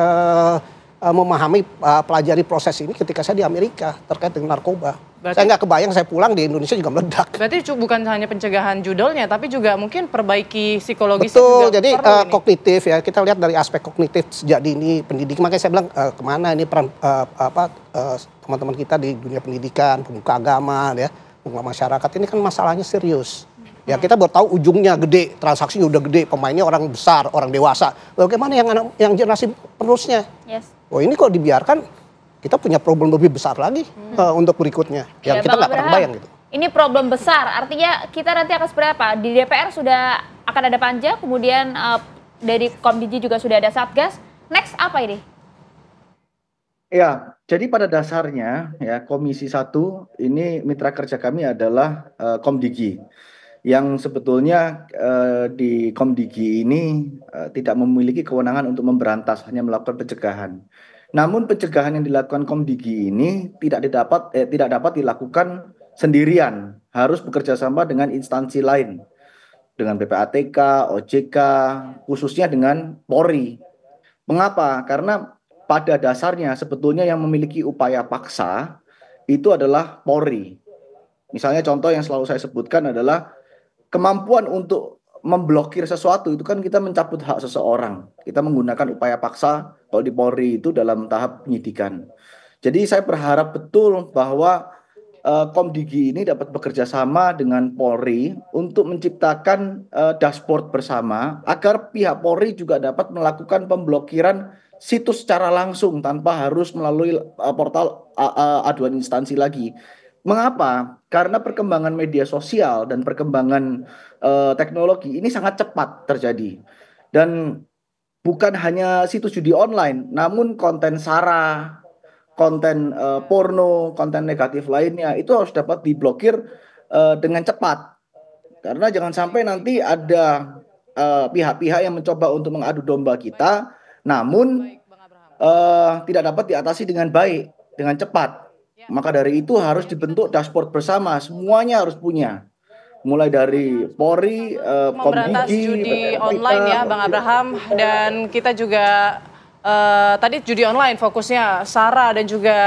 memahami pelajari proses ini ketika saya di Amerika terkait dengan narkoba. Berarti, saya nggak kebayang saya pulang di Indonesia juga meledak. Berarti bukan hanya pencegahan judulnya, tapi juga mungkin perbaiki psikologisnya. Betul, juga jadi kognitif ya, kita lihat dari aspek kognitif sejak dini pendidik. Makanya saya bilang kemana ini peran teman-teman kita di dunia pendidikan, pemuka agama, ya, pemuka masyarakat ini kan masalahnya serius. Ya kita baru tahu ujungnya gede, transaksinya udah gede, pemainnya orang besar, orang dewasa. Bagaimana yang generasi penerusnya? Yes. Oh ini kok dibiarkan, kita punya problem lebih besar lagi untuk berikutnya. Yang kita nggak pernah bayang gitu. Ini problem besar, artinya kita nanti akan seperti apa? Di DPR sudah akan ada panja, kemudian dari Komdigi juga sudah ada Satgas. Next apa ini? Ya, jadi pada dasarnya ya Komisi 1 ini mitra kerja kami adalah Komdigi yang sebetulnya di Komdigi ini tidak memiliki kewenangan untuk memberantas, hanya melakukan pencegahan. Namun pencegahan yang dilakukan Komdigi ini tidak dapat dilakukan sendirian, harus bekerja sama dengan instansi lain, dengan PPATK, OJK, khususnya dengan Polri. Mengapa? Karena pada dasarnya sebetulnya yang memiliki upaya paksa itu adalah Polri. Misalnya contoh yang selalu saya sebutkan adalah kemampuan untuk memblokir sesuatu, itu kan kita mencabut hak seseorang. Kita menggunakan upaya paksa kalau di Polri itu dalam tahap penyidikan. Jadi saya berharap betul bahwa Komdigi ini dapat bekerja sama dengan Polri untuk menciptakan dashboard bersama agar pihak Polri juga dapat melakukan pemblokiran situs secara langsung tanpa harus melalui portal aduan instansi lagi. Mengapa? Karena perkembangan media sosial dan perkembangan teknologi ini sangat cepat terjadi. Dan bukan hanya situs judi online, namun konten SARA, konten porno, konten negatif lainnya itu harus dapat diblokir dengan cepat. Karena jangan sampai nanti ada pihak-pihak yang mencoba untuk mengadu domba kita, namun tidak dapat diatasi dengan baik, dengan cepat. Maka dari itu harus dibentuk dashboard bersama, semuanya harus punya. Mulai dari Polri, memberantas judi online ya Bang Abraham, dan kita juga tadi judi online fokusnya SARA dan juga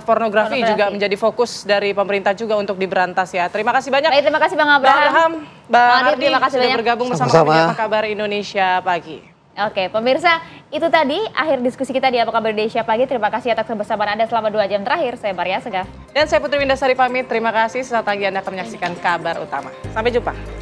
pornografi juga menjadi fokus dari pemerintah juga untuk diberantas ya. Terima kasih banyak. Baik, terima kasih Bang Abraham. Bang Ardi terima kasih sudah banyak bergabung bersama kami Apa Kabar Indonesia Pagi. Oke, pemirsa, itu tadi akhir diskusi kita di Apa Kabar Indonesia Pagi. Terima kasih atas kebersamaan Anda selama 2 jam terakhir. Saya Maria Segaf. Dan saya Putri Windasari pamit. Terima kasih. Sesaat lagi Anda akan menyaksikan kabar utama. Sampai jumpa.